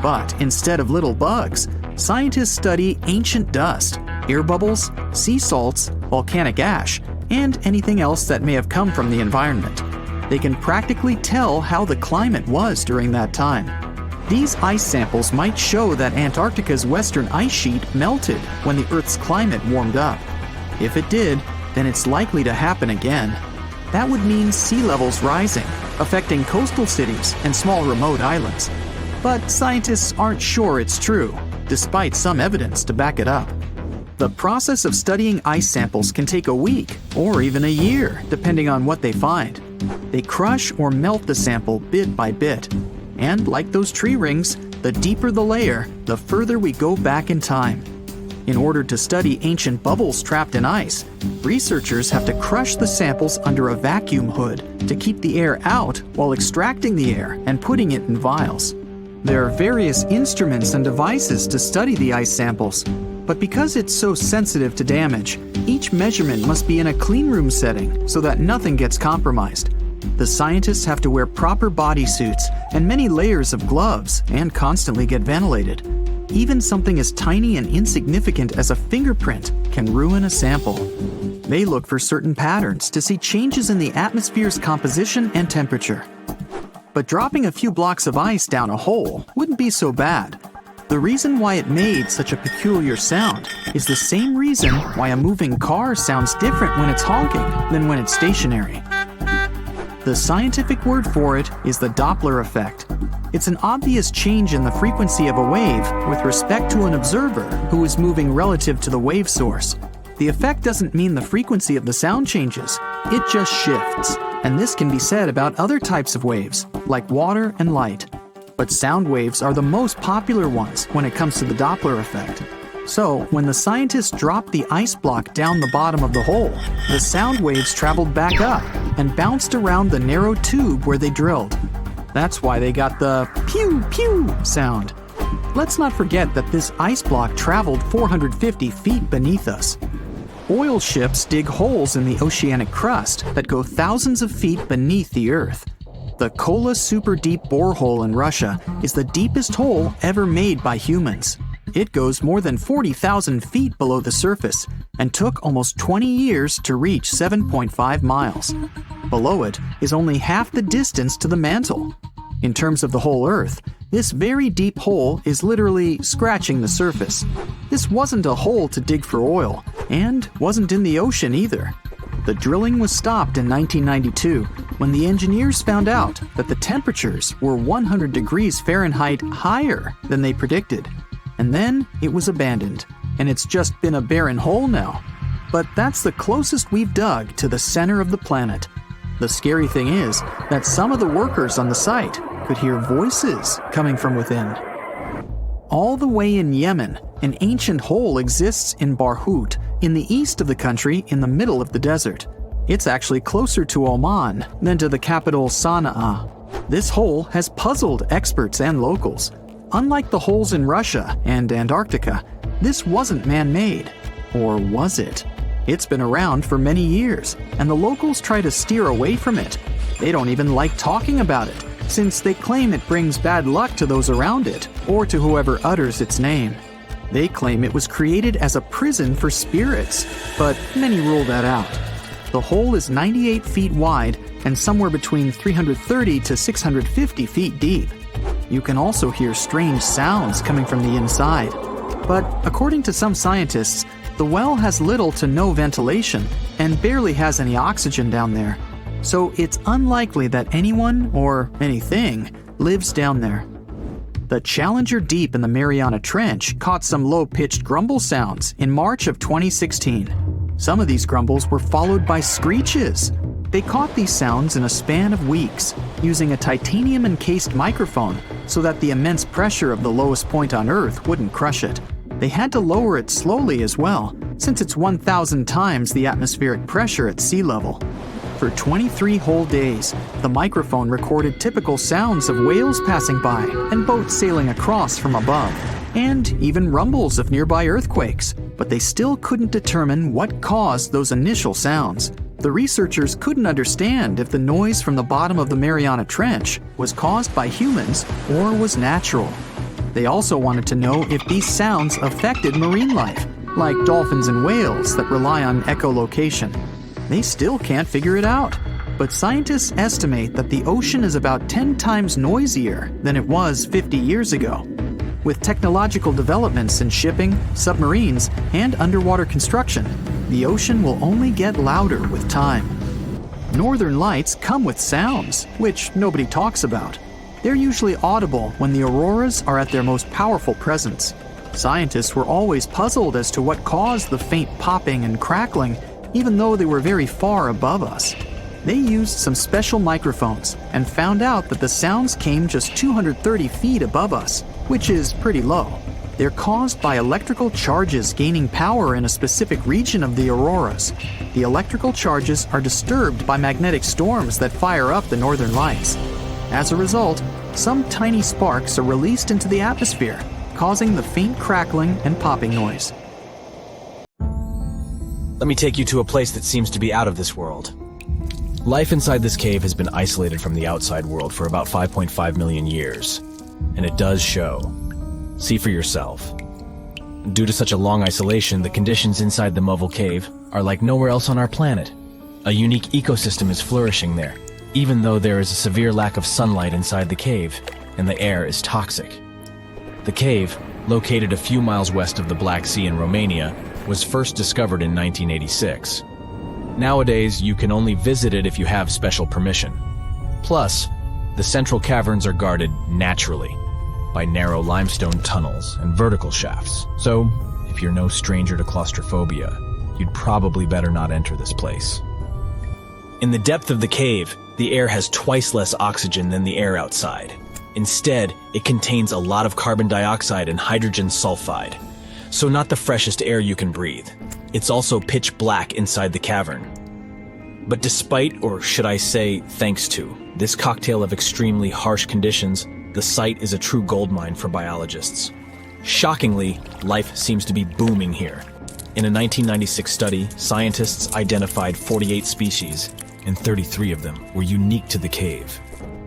A: But instead of little bugs, scientists study ancient dust, air bubbles, sea salts, volcanic ash, and anything else that may have come from the environment. They can practically tell how the climate was during that time. These ice samples might show that Antarctica's western ice sheet melted when the Earth's climate warmed up. If it did, then it's likely to happen again. That would mean sea levels rising, affecting coastal cities and small remote islands. But scientists aren't sure it's true, despite some evidence to back it up. The process of studying ice samples can take a week or even a year, depending on what they find. They crush or melt the sample bit by bit. And like those tree rings, the deeper the layer, the further we go back in time. In order to study ancient bubbles trapped in ice, researchers have to crush the samples under a vacuum hood to keep the air out while extracting the air and putting it in vials. There are various instruments and devices to study the ice samples, but because it's so sensitive to damage, each measurement must be in a clean room setting so that nothing gets compromised. The scientists have to wear proper bodysuits and many layers of gloves and constantly get ventilated. Even something as tiny and insignificant as a fingerprint can ruin a sample. They look for certain patterns to see changes in the atmosphere's composition and temperature. But dropping a few blocks of ice down a hole wouldn't be so bad. The reason why it made such a peculiar sound is the same reason why a moving car sounds different when it's honking than when it's stationary. The scientific word for it is the Doppler effect. It's an obvious change in the frequency of a wave with respect to an observer who is moving relative to the wave source. The effect doesn't mean the frequency of the sound changes, it just shifts. And this can be said about other types of waves, like water and light. But sound waves are the most popular ones when it comes to the Doppler effect. So, when the scientists dropped the ice block down the bottom of the hole, the sound waves traveled back up and bounced around the narrow tube where they drilled. That's why they got the pew pew sound. Let's not forget that this ice block traveled 450 feet beneath us. Oil ships dig holes in the oceanic crust that go thousands of feet beneath the Earth. The Kola Super Deep Borehole in Russia is the deepest hole ever made by humans. It goes more than 40,000 feet below the surface and took almost 20 years to reach 7.5 miles. Below it is only half the distance to the mantle. In terms of the whole Earth, this very deep hole is literally scratching the surface. This wasn't a hole to dig for oil, and wasn't in the ocean either. The drilling was stopped in 1992 when the engineers found out that the temperatures were 100 degrees Fahrenheit higher than they predicted. And then it was abandoned, and it's just been a barren hole now. But that's the closest we've dug to the center of the planet. The scary thing is that some of the workers on the site could hear voices coming from within. All the way in Yemen, an ancient hole exists in Borehole, in the east of the country in the middle of the desert. It's actually closer to Oman than to the capital Sana'a. This hole has puzzled experts and locals. Unlike the holes in Russia and Antarctica, this wasn't man-made. Or was it? It's been around for many years, and the locals try to steer away from it. They don't even like talking about it, since they claim it brings bad luck to those around it, or to whoever utters its name. They claim it was created as a prison for spirits, but many rule that out. The hole is 98 feet wide and somewhere between 330 to 650 feet deep. You can also hear strange sounds coming from the inside. But according to some scientists, the well has little to no ventilation and barely has any oxygen down there. So it's unlikely that anyone or anything lives down there. The Challenger Deep in the Mariana Trench caught some low-pitched grumble sounds in March of 2016. Some of these grumbles were followed by screeches. They caught these sounds in a span of weeks, using a titanium-encased microphone so that the immense pressure of the lowest point on Earth wouldn't crush it. They had to lower it slowly as well, since it's 1,000 times the atmospheric pressure at sea level. For 23 whole days, the microphone recorded typical sounds of whales passing by and boats sailing across from above, and even rumbles of nearby earthquakes, but they still couldn't determine what caused those initial sounds. The researchers couldn't understand if the noise from the bottom of the Mariana Trench was caused by humans or was natural. They also wanted to know if these sounds affected marine life, like dolphins and whales that rely on echolocation. They still can't figure it out. but scientists estimate that the ocean is about 10 times noisier than it was 50 years ago. With technological developments in shipping, submarines, and underwater construction, the ocean will only get louder with time. Northern lights come with sounds, which nobody talks about. They're usually audible when the auroras are at their most powerful presence. Scientists were always puzzled as to what caused the faint popping and crackling, even though they were very far above us. They used some special microphones and found out that the sounds came just 230 feet above us, which is pretty low. They're caused by electrical charges gaining power in a specific region of the auroras. The electrical charges are disturbed by magnetic storms that fire up the northern lights. As a result, some tiny sparks are released into the atmosphere, causing the faint crackling and popping noise.
D: Let me take you to a place that seems to be out of this world. Life inside this cave has been isolated from the outside world for about 5.5 million years, and it does show. See for yourself. Due to such a long isolation, the conditions inside the Mville Cave are like nowhere else on our planet. A unique ecosystem is flourishing there, even though there is a severe lack of sunlight inside the cave, and the air is toxic. The cave, located a few miles west of the Black Sea in Romania, was first discovered in 1986. Nowadays, you can only visit it if you have special permission. Plus, the central caverns are guarded naturally by narrow limestone tunnels and vertical shafts. So, if you're no stranger to claustrophobia, you'd probably better not enter this place. In the depth of the cave, the air has twice less oxygen than the air outside. Instead, it contains a lot of carbon dioxide and hydrogen sulfide, so not the freshest air you can breathe. It's also pitch black inside the cavern. But despite, or should I say thanks to, this cocktail of extremely harsh conditions, the site is a true goldmine for biologists. Shockingly, life seems to be booming here. In a 1996 study, scientists identified 48 species, and 33 of them were unique to the cave.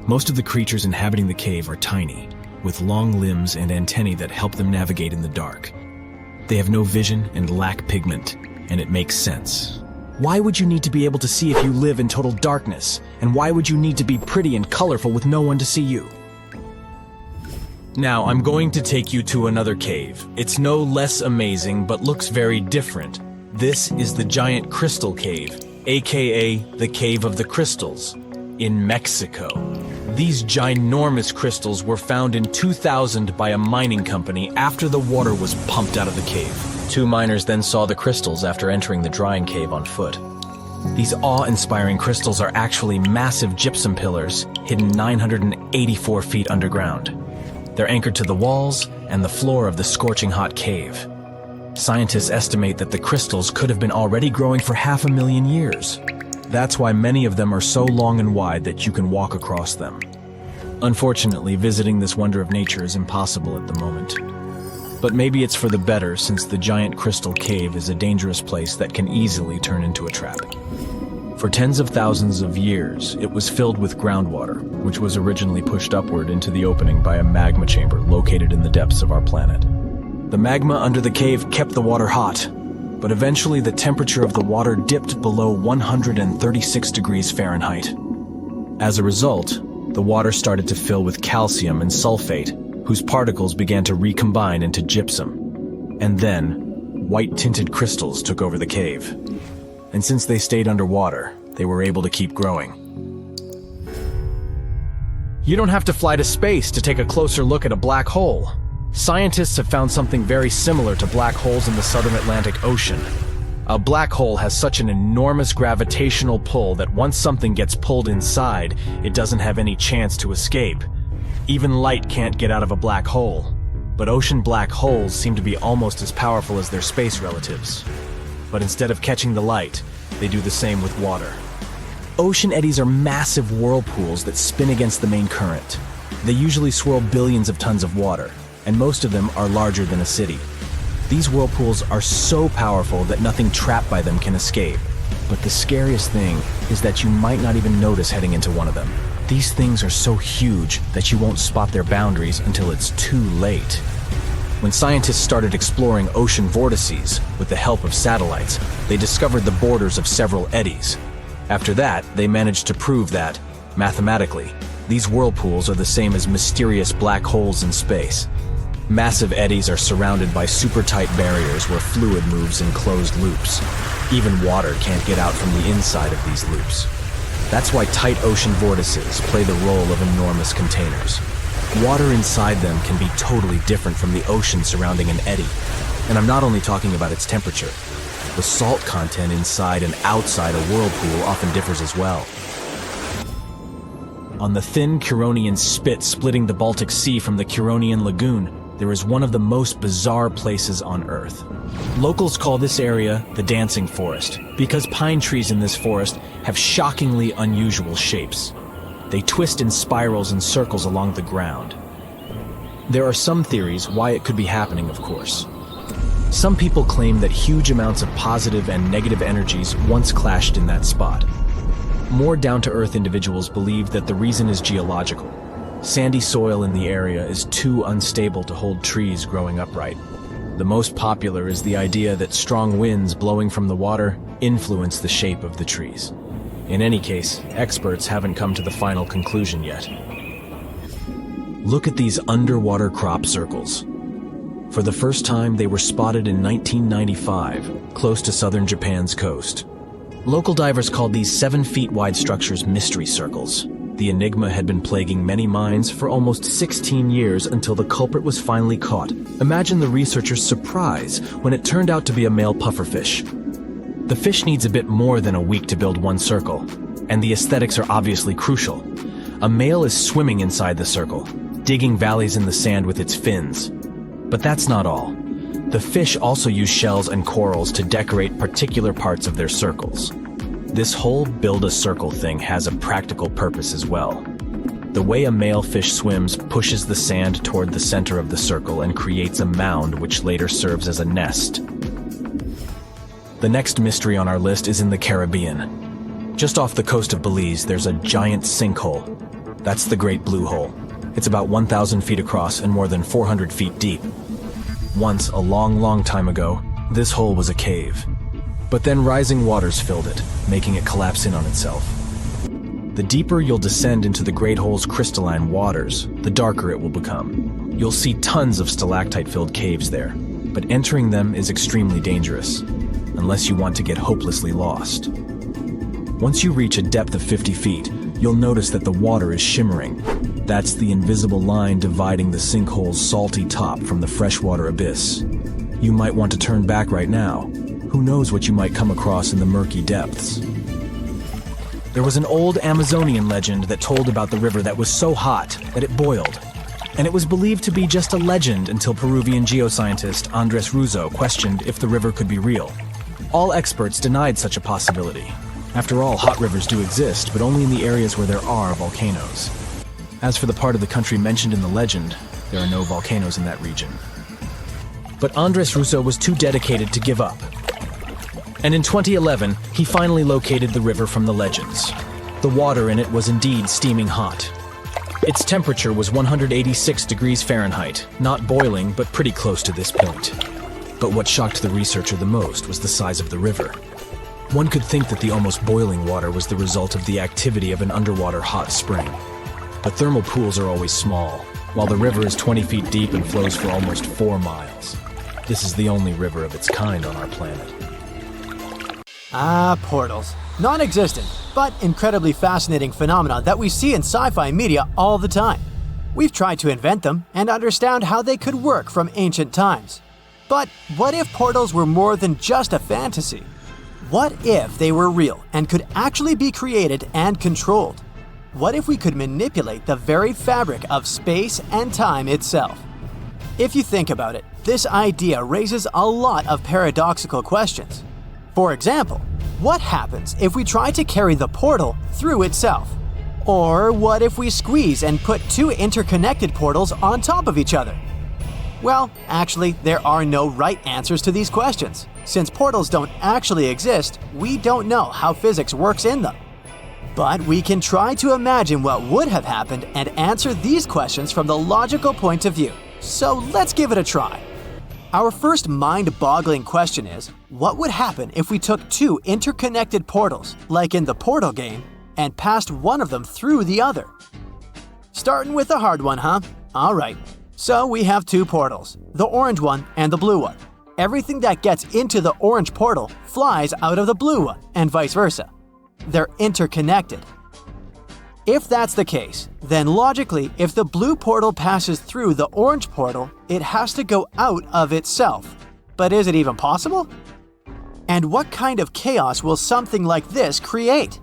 D: Most of the creatures inhabiting the cave are tiny, with long limbs and antennae that help them navigate in the dark. They have no vision and lack pigment, and it makes sense. Why would you need to be able to see if you live in total darkness? And why would you need to be pretty and colorful with no one to see you? Now, I'm going to take you to another cave. It's no less amazing, but looks very different. This is the Giant Crystal Cave, aka the Cave of the Crystals, in Mexico. These ginormous crystals were found in 2000 by a mining company after the water was pumped out of the cave. Two miners then saw the crystals after entering the drying cave on foot. These awe-inspiring crystals are actually massive gypsum pillars hidden 984 feet underground. They're anchored to the walls and the floor of the scorching hot cave. Scientists estimate that the crystals could have been already growing for 500,000 years. That's why many of them are so long and wide that you can walk across them. Unfortunately, visiting this wonder of nature is impossible at the moment. But maybe it's for the better, since the Giant Crystal Cave is a dangerous place that can easily turn into a trap. For tens of thousands of years, it was filled with groundwater, which was originally pushed upward into the opening by a magma chamber located in the depths of our planet. The magma under the cave kept the water hot, but eventually the temperature of the water dipped below 136 degrees Fahrenheit. As a result, the water started to fill with calcium and sulfate, whose particles began to recombine into gypsum. And then, white-tinted crystals took over the cave. And since they stayed underwater, they were able to keep growing. You don't have to fly to space to take a closer look at a black hole. Scientists have found something very similar to black holes in the southern Atlantic Ocean. A black hole has such an enormous gravitational pull that once something gets pulled inside, it doesn't have any chance to escape. Even light can't get out of a black hole. But ocean black holes seem to be almost as powerful as their space relatives. But instead of catching the light, they do the same with water. Ocean eddies are massive whirlpools that spin against the main current. They usually swirl billions of tons of water, and most of them are larger than a city. These whirlpools are so powerful that nothing trapped by them can escape. But the scariest thing is that you might not even notice heading into one of them. These things are so huge that you won't spot their boundaries until it's too late. When scientists started exploring ocean vortices with the help of satellites, they discovered the borders of several eddies. After that, they managed to prove that, mathematically, these whirlpools are the same as mysterious black holes in space. Massive eddies are surrounded by super-tight barriers where fluid moves in closed loops. Even water can't get out from the inside of these loops. That's why tight ocean vortices play the role of enormous containers. Water inside them can be totally different from the ocean surrounding an eddy. And I'm not only talking about its temperature. The salt content inside and outside a whirlpool often differs as well. On the thin Curonian spit splitting the Baltic Sea from the Curonian Lagoon, there is one of the most bizarre places on Earth. Locals call this area the Dancing Forest because pine trees in this forest have shockingly unusual shapes. They twist in spirals and circles along the ground. There are some theories why it could be happening, of course. Some people claim that huge amounts of positive and negative energies once clashed in that spot. More down-to-earth individuals believe that the reason is geological. Sandy soil in the area is too unstable to hold trees growing upright. The most popular is the idea that strong winds blowing from the water influence the shape of the trees. In any case, experts haven't come to the final conclusion yet. Look at these underwater crop circles. For the first time, they were spotted in 1995, close to southern Japan's coast. Local divers called these 7-feet-wide structures mystery circles. The enigma had been plaguing many minds for almost 16 years until the culprit was finally caught. Imagine the researchers' surprise when it turned out to be a male pufferfish. The fish needs a bit more than a week to build one circle, and the aesthetics are obviously crucial. A male is swimming inside the circle, digging valleys in the sand with its fins. But that's not all. The fish also use shells and corals to decorate particular parts of their circles. This whole build-a-circle thing has a practical purpose as well. The way a male fish swims pushes the sand toward the center of the circle and creates a mound which later serves as a nest. The next mystery on our list is in the Caribbean. Just off the coast of Belize, there's a giant sinkhole. That's the Great Blue Hole. It's about 1,000 feet across and more than 400 feet deep. Once, a long, long time ago, this hole was a cave. But then rising waters filled it, making it collapse in on itself. The deeper you'll descend into the Great Hole's crystalline waters, the darker it will become. You'll see tons of stalactite-filled caves there, but entering them is extremely dangerous, unless you want to get hopelessly lost. Once you reach a depth of 50 feet, you'll notice that the water is shimmering. That's the invisible line dividing the sinkhole's salty top from the freshwater abyss. You might want to turn back right now. Who knows what you might come across in the murky depths. There was an old Amazonian legend that told about the river that was so hot that it boiled. And it was believed to be just a legend until Peruvian geoscientist Andres Russo questioned if the river could be real. All experts denied such a possibility. After all, hot rivers do exist, but only in the areas where there are volcanoes. As for the part of the country mentioned in the legend, there are no volcanoes in that region. But Andres Russo was too dedicated to give up. And in 2011, he finally located the river from the legends. The water in it was indeed steaming hot. Its temperature was 186 degrees Fahrenheit, not boiling, but pretty close to this point. But what shocked the researcher the most was the size of the river. One could think that the almost boiling water was the result of the activity of an underwater hot spring. But thermal pools are always small, while the river is 20 feet deep and flows for almost 4 miles. This is the only river of its kind on our planet.
B: Ah, portals. Non-existent, but incredibly fascinating phenomena that we see in sci-fi media all the time. We've tried to invent them and understand how they could work from ancient times. But what if portals were more than just a fantasy? What if they were real and could actually be created and controlled? What if we could manipulate the very fabric of space and time itself? If you think about it, this idea raises a lot of paradoxical questions. For example, what happens if we try to carry the portal through itself? Or what if we squeeze and put 2 interconnected portals on top of each other? Well, actually, there are no right answers to these questions. Since portals don't actually exist, we don't know how physics works in them. But we can try to imagine what would have happened and answer these questions from the logical point of view. So let's give it a try. Our first mind-boggling question is, what would happen if we took two interconnected portals, like in the Portal game, and passed one of them through the other? Starting with the hard one, huh? Alright, so we have two portals, the orange one and the blue one. Everything that gets into the orange portal flies out of the blue one, and vice versa. They're interconnected. If that's the case, then logically, if the blue portal passes through the orange portal, it has to go out of itself. But is it even possible? And what kind of chaos will something like this create?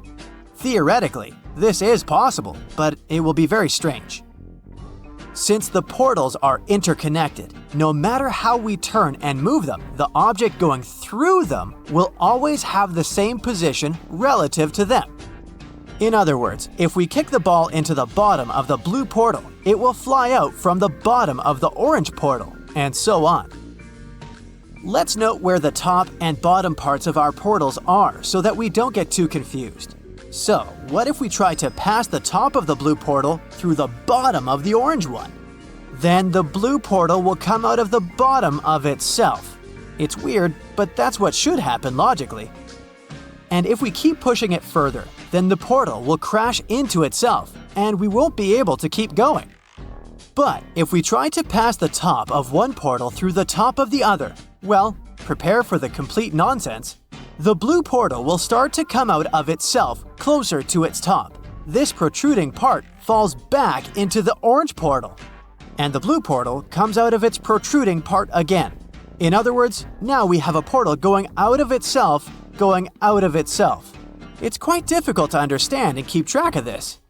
B: Theoretically, this is possible, but it will be very strange. Since the portals are interconnected, no matter how we turn and move them, the object going through them will always have the same position relative to them. In other words, if we kick the ball into the bottom of the blue portal, it will fly out from the bottom of the orange portal, and so on. Let's note where the top and bottom parts of our portals are so that we don't get too confused. So, what if we try to pass the top of the blue portal through the bottom of the orange one? Then the blue portal will come out of the bottom of itself. It's weird, but that's what should happen logically. And if we keep pushing it further, then the portal will crash into itself, and we won't be able to keep going. But if we try to pass the top of one portal through the top of the other, well, prepare for the complete nonsense. The blue portal will start to come out of itself closer to its top. This protruding part falls back into the orange portal, and the blue portal comes out of its protruding part again. In other words, now we have a portal going out of itself, going out of itself. It's quite difficult to understand and keep track of this.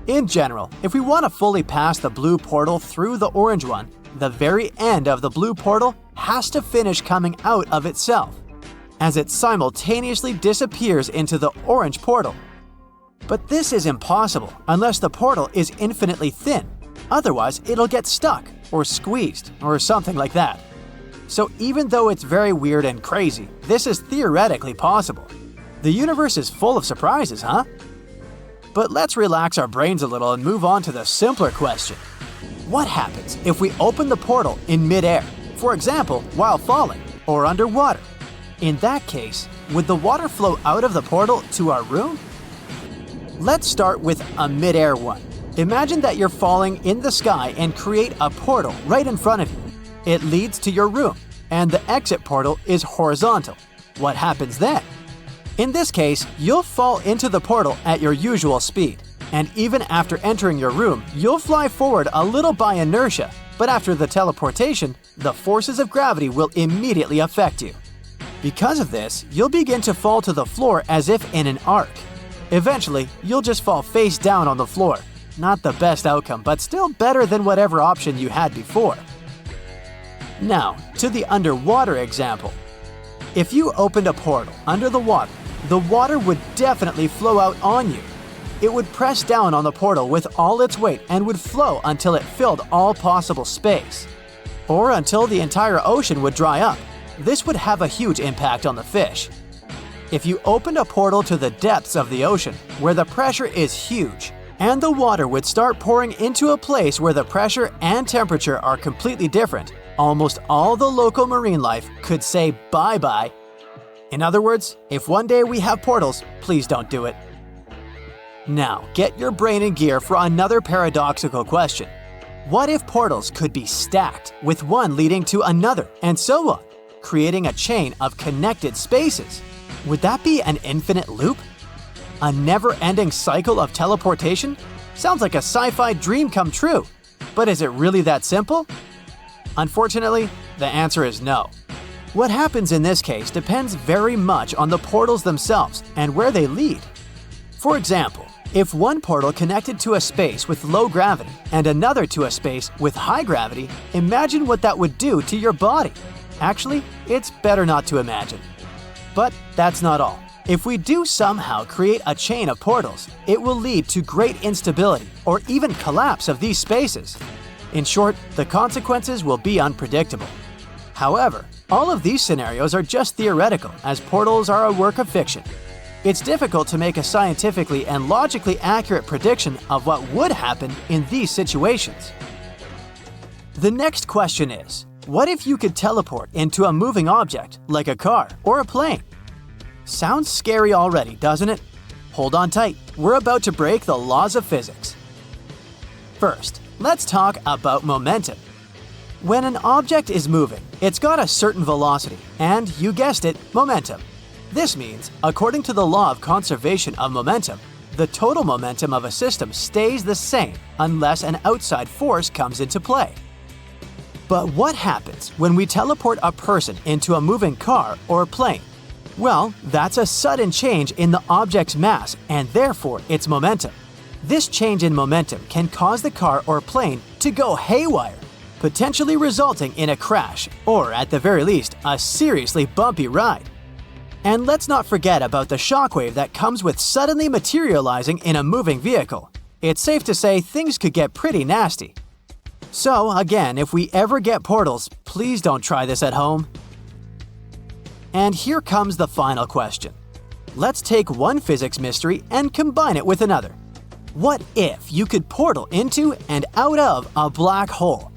B: In general, if we want to fully pass the blue portal through the orange one, the very end of the blue portal has to finish coming out of itself, as it simultaneously disappears into the orange portal. But this is impossible unless the portal is infinitely thin. Otherwise, it'll get stuck, or squeezed, or something like that. So even though it's very weird and crazy, this is theoretically possible. The universe is full of surprises, huh? But let's relax our brains a little and move on to the simpler question. What happens if we open the portal in midair, for example, while falling, or underwater? In that case, would the water flow out of the portal to our room? Let's start with a midair one. Imagine that you're falling in the sky and create a portal right in front of you. It leads to your room, and the exit portal is horizontal. What happens then? In this case, you'll fall into the portal at your usual speed, and even after entering your room, you'll fly forward a little by inertia, but after the teleportation, the forces of gravity will immediately affect you. Because of this, you'll begin to fall to the floor as if in an arc. Eventually, you'll just fall face down on the floor. Not the best outcome, but still better than whatever option you had before. Now, to the underwater example. If you opened a portal under the water would definitely flow out on you. It would press down on the portal with all its weight and would flow until it filled all possible space, or until the entire ocean would dry up. This would have a huge impact on the fish. If you opened a portal to the depths of the ocean, where the pressure is huge, and the water would start pouring into a place where the pressure and temperature are completely different, almost all the local marine life could say bye-bye. In other words, if one day we have portals, please don't do it. Now, get your brain in gear for another paradoxical question. What if portals could be stacked, with one leading to another, and so on, creating a chain of connected spaces? Would that be an infinite loop? A never-ending cycle of teleportation? Sounds like a sci-fi dream come true. But is it really that simple? Unfortunately, the answer is no. What happens in this case depends very much on the portals themselves and where they lead. For example, if one portal connected to a space with low gravity and another to a space with high gravity, imagine what that would do to your body. Actually, it's better not to imagine. But that's not all. If we do somehow create a chain of portals, it will lead to great instability or even collapse of these spaces. In short, the consequences will be unpredictable. However, all of these scenarios are just theoretical, as portals are a work of fiction. It's difficult to make a scientifically and logically accurate prediction of what would happen in these situations. The next question is, What if you could teleport into a moving object like a car or a plane? Sounds scary already, doesn't it? Hold on tight, we're about to break the laws of physics. First, let's talk about momentum. When an object is moving, it's got a certain velocity, and you guessed it, momentum. This means, according to the law of conservation of momentum, the total momentum of a system stays the same unless an outside force comes into play. But what happens when we teleport a person into a moving car or plane? Well, that's a sudden change in the object's mass and therefore its momentum. This change in momentum can cause the car or plane to go haywire, potentially resulting in a crash or, at the very least, a seriously bumpy ride. And let's not forget about the shockwave that comes with suddenly materializing in a moving vehicle. It's safe to say things could get pretty nasty. So again, if we ever get portals, please don't try this at home. And here comes the final question. Let's take one physics mystery and combine it with another. What if you could portal into and out of a black hole?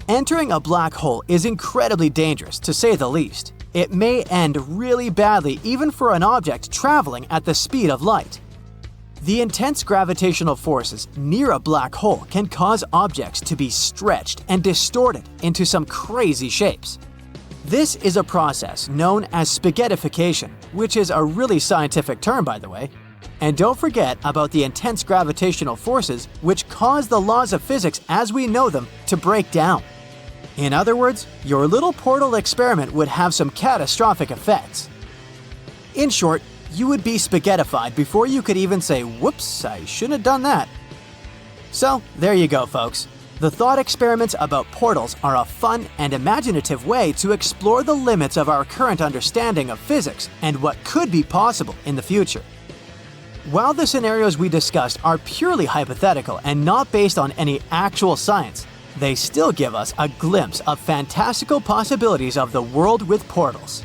B: Entering a black hole is incredibly dangerous, to say the least. It may end really badly even for an object traveling at the speed of light. The intense gravitational forces near a black hole can cause objects to be stretched and distorted into some crazy shapes. This is a process known as spaghettification, which is a really scientific term, by the way. And don't forget about the intense gravitational forces which cause the laws of physics as we know them to break down. In other words, your little portal experiment would have some catastrophic effects. In short, you would be spaghettified before you could even say, "Whoops, I shouldn't have done that." So, there you go, folks. The thought experiments about portals are a fun and imaginative way to explore the limits of our current understanding of physics and what could be possible in the future. While the scenarios we discussed are purely hypothetical and not based on any actual science, they still give us a glimpse of fantastical possibilities of the world with portals.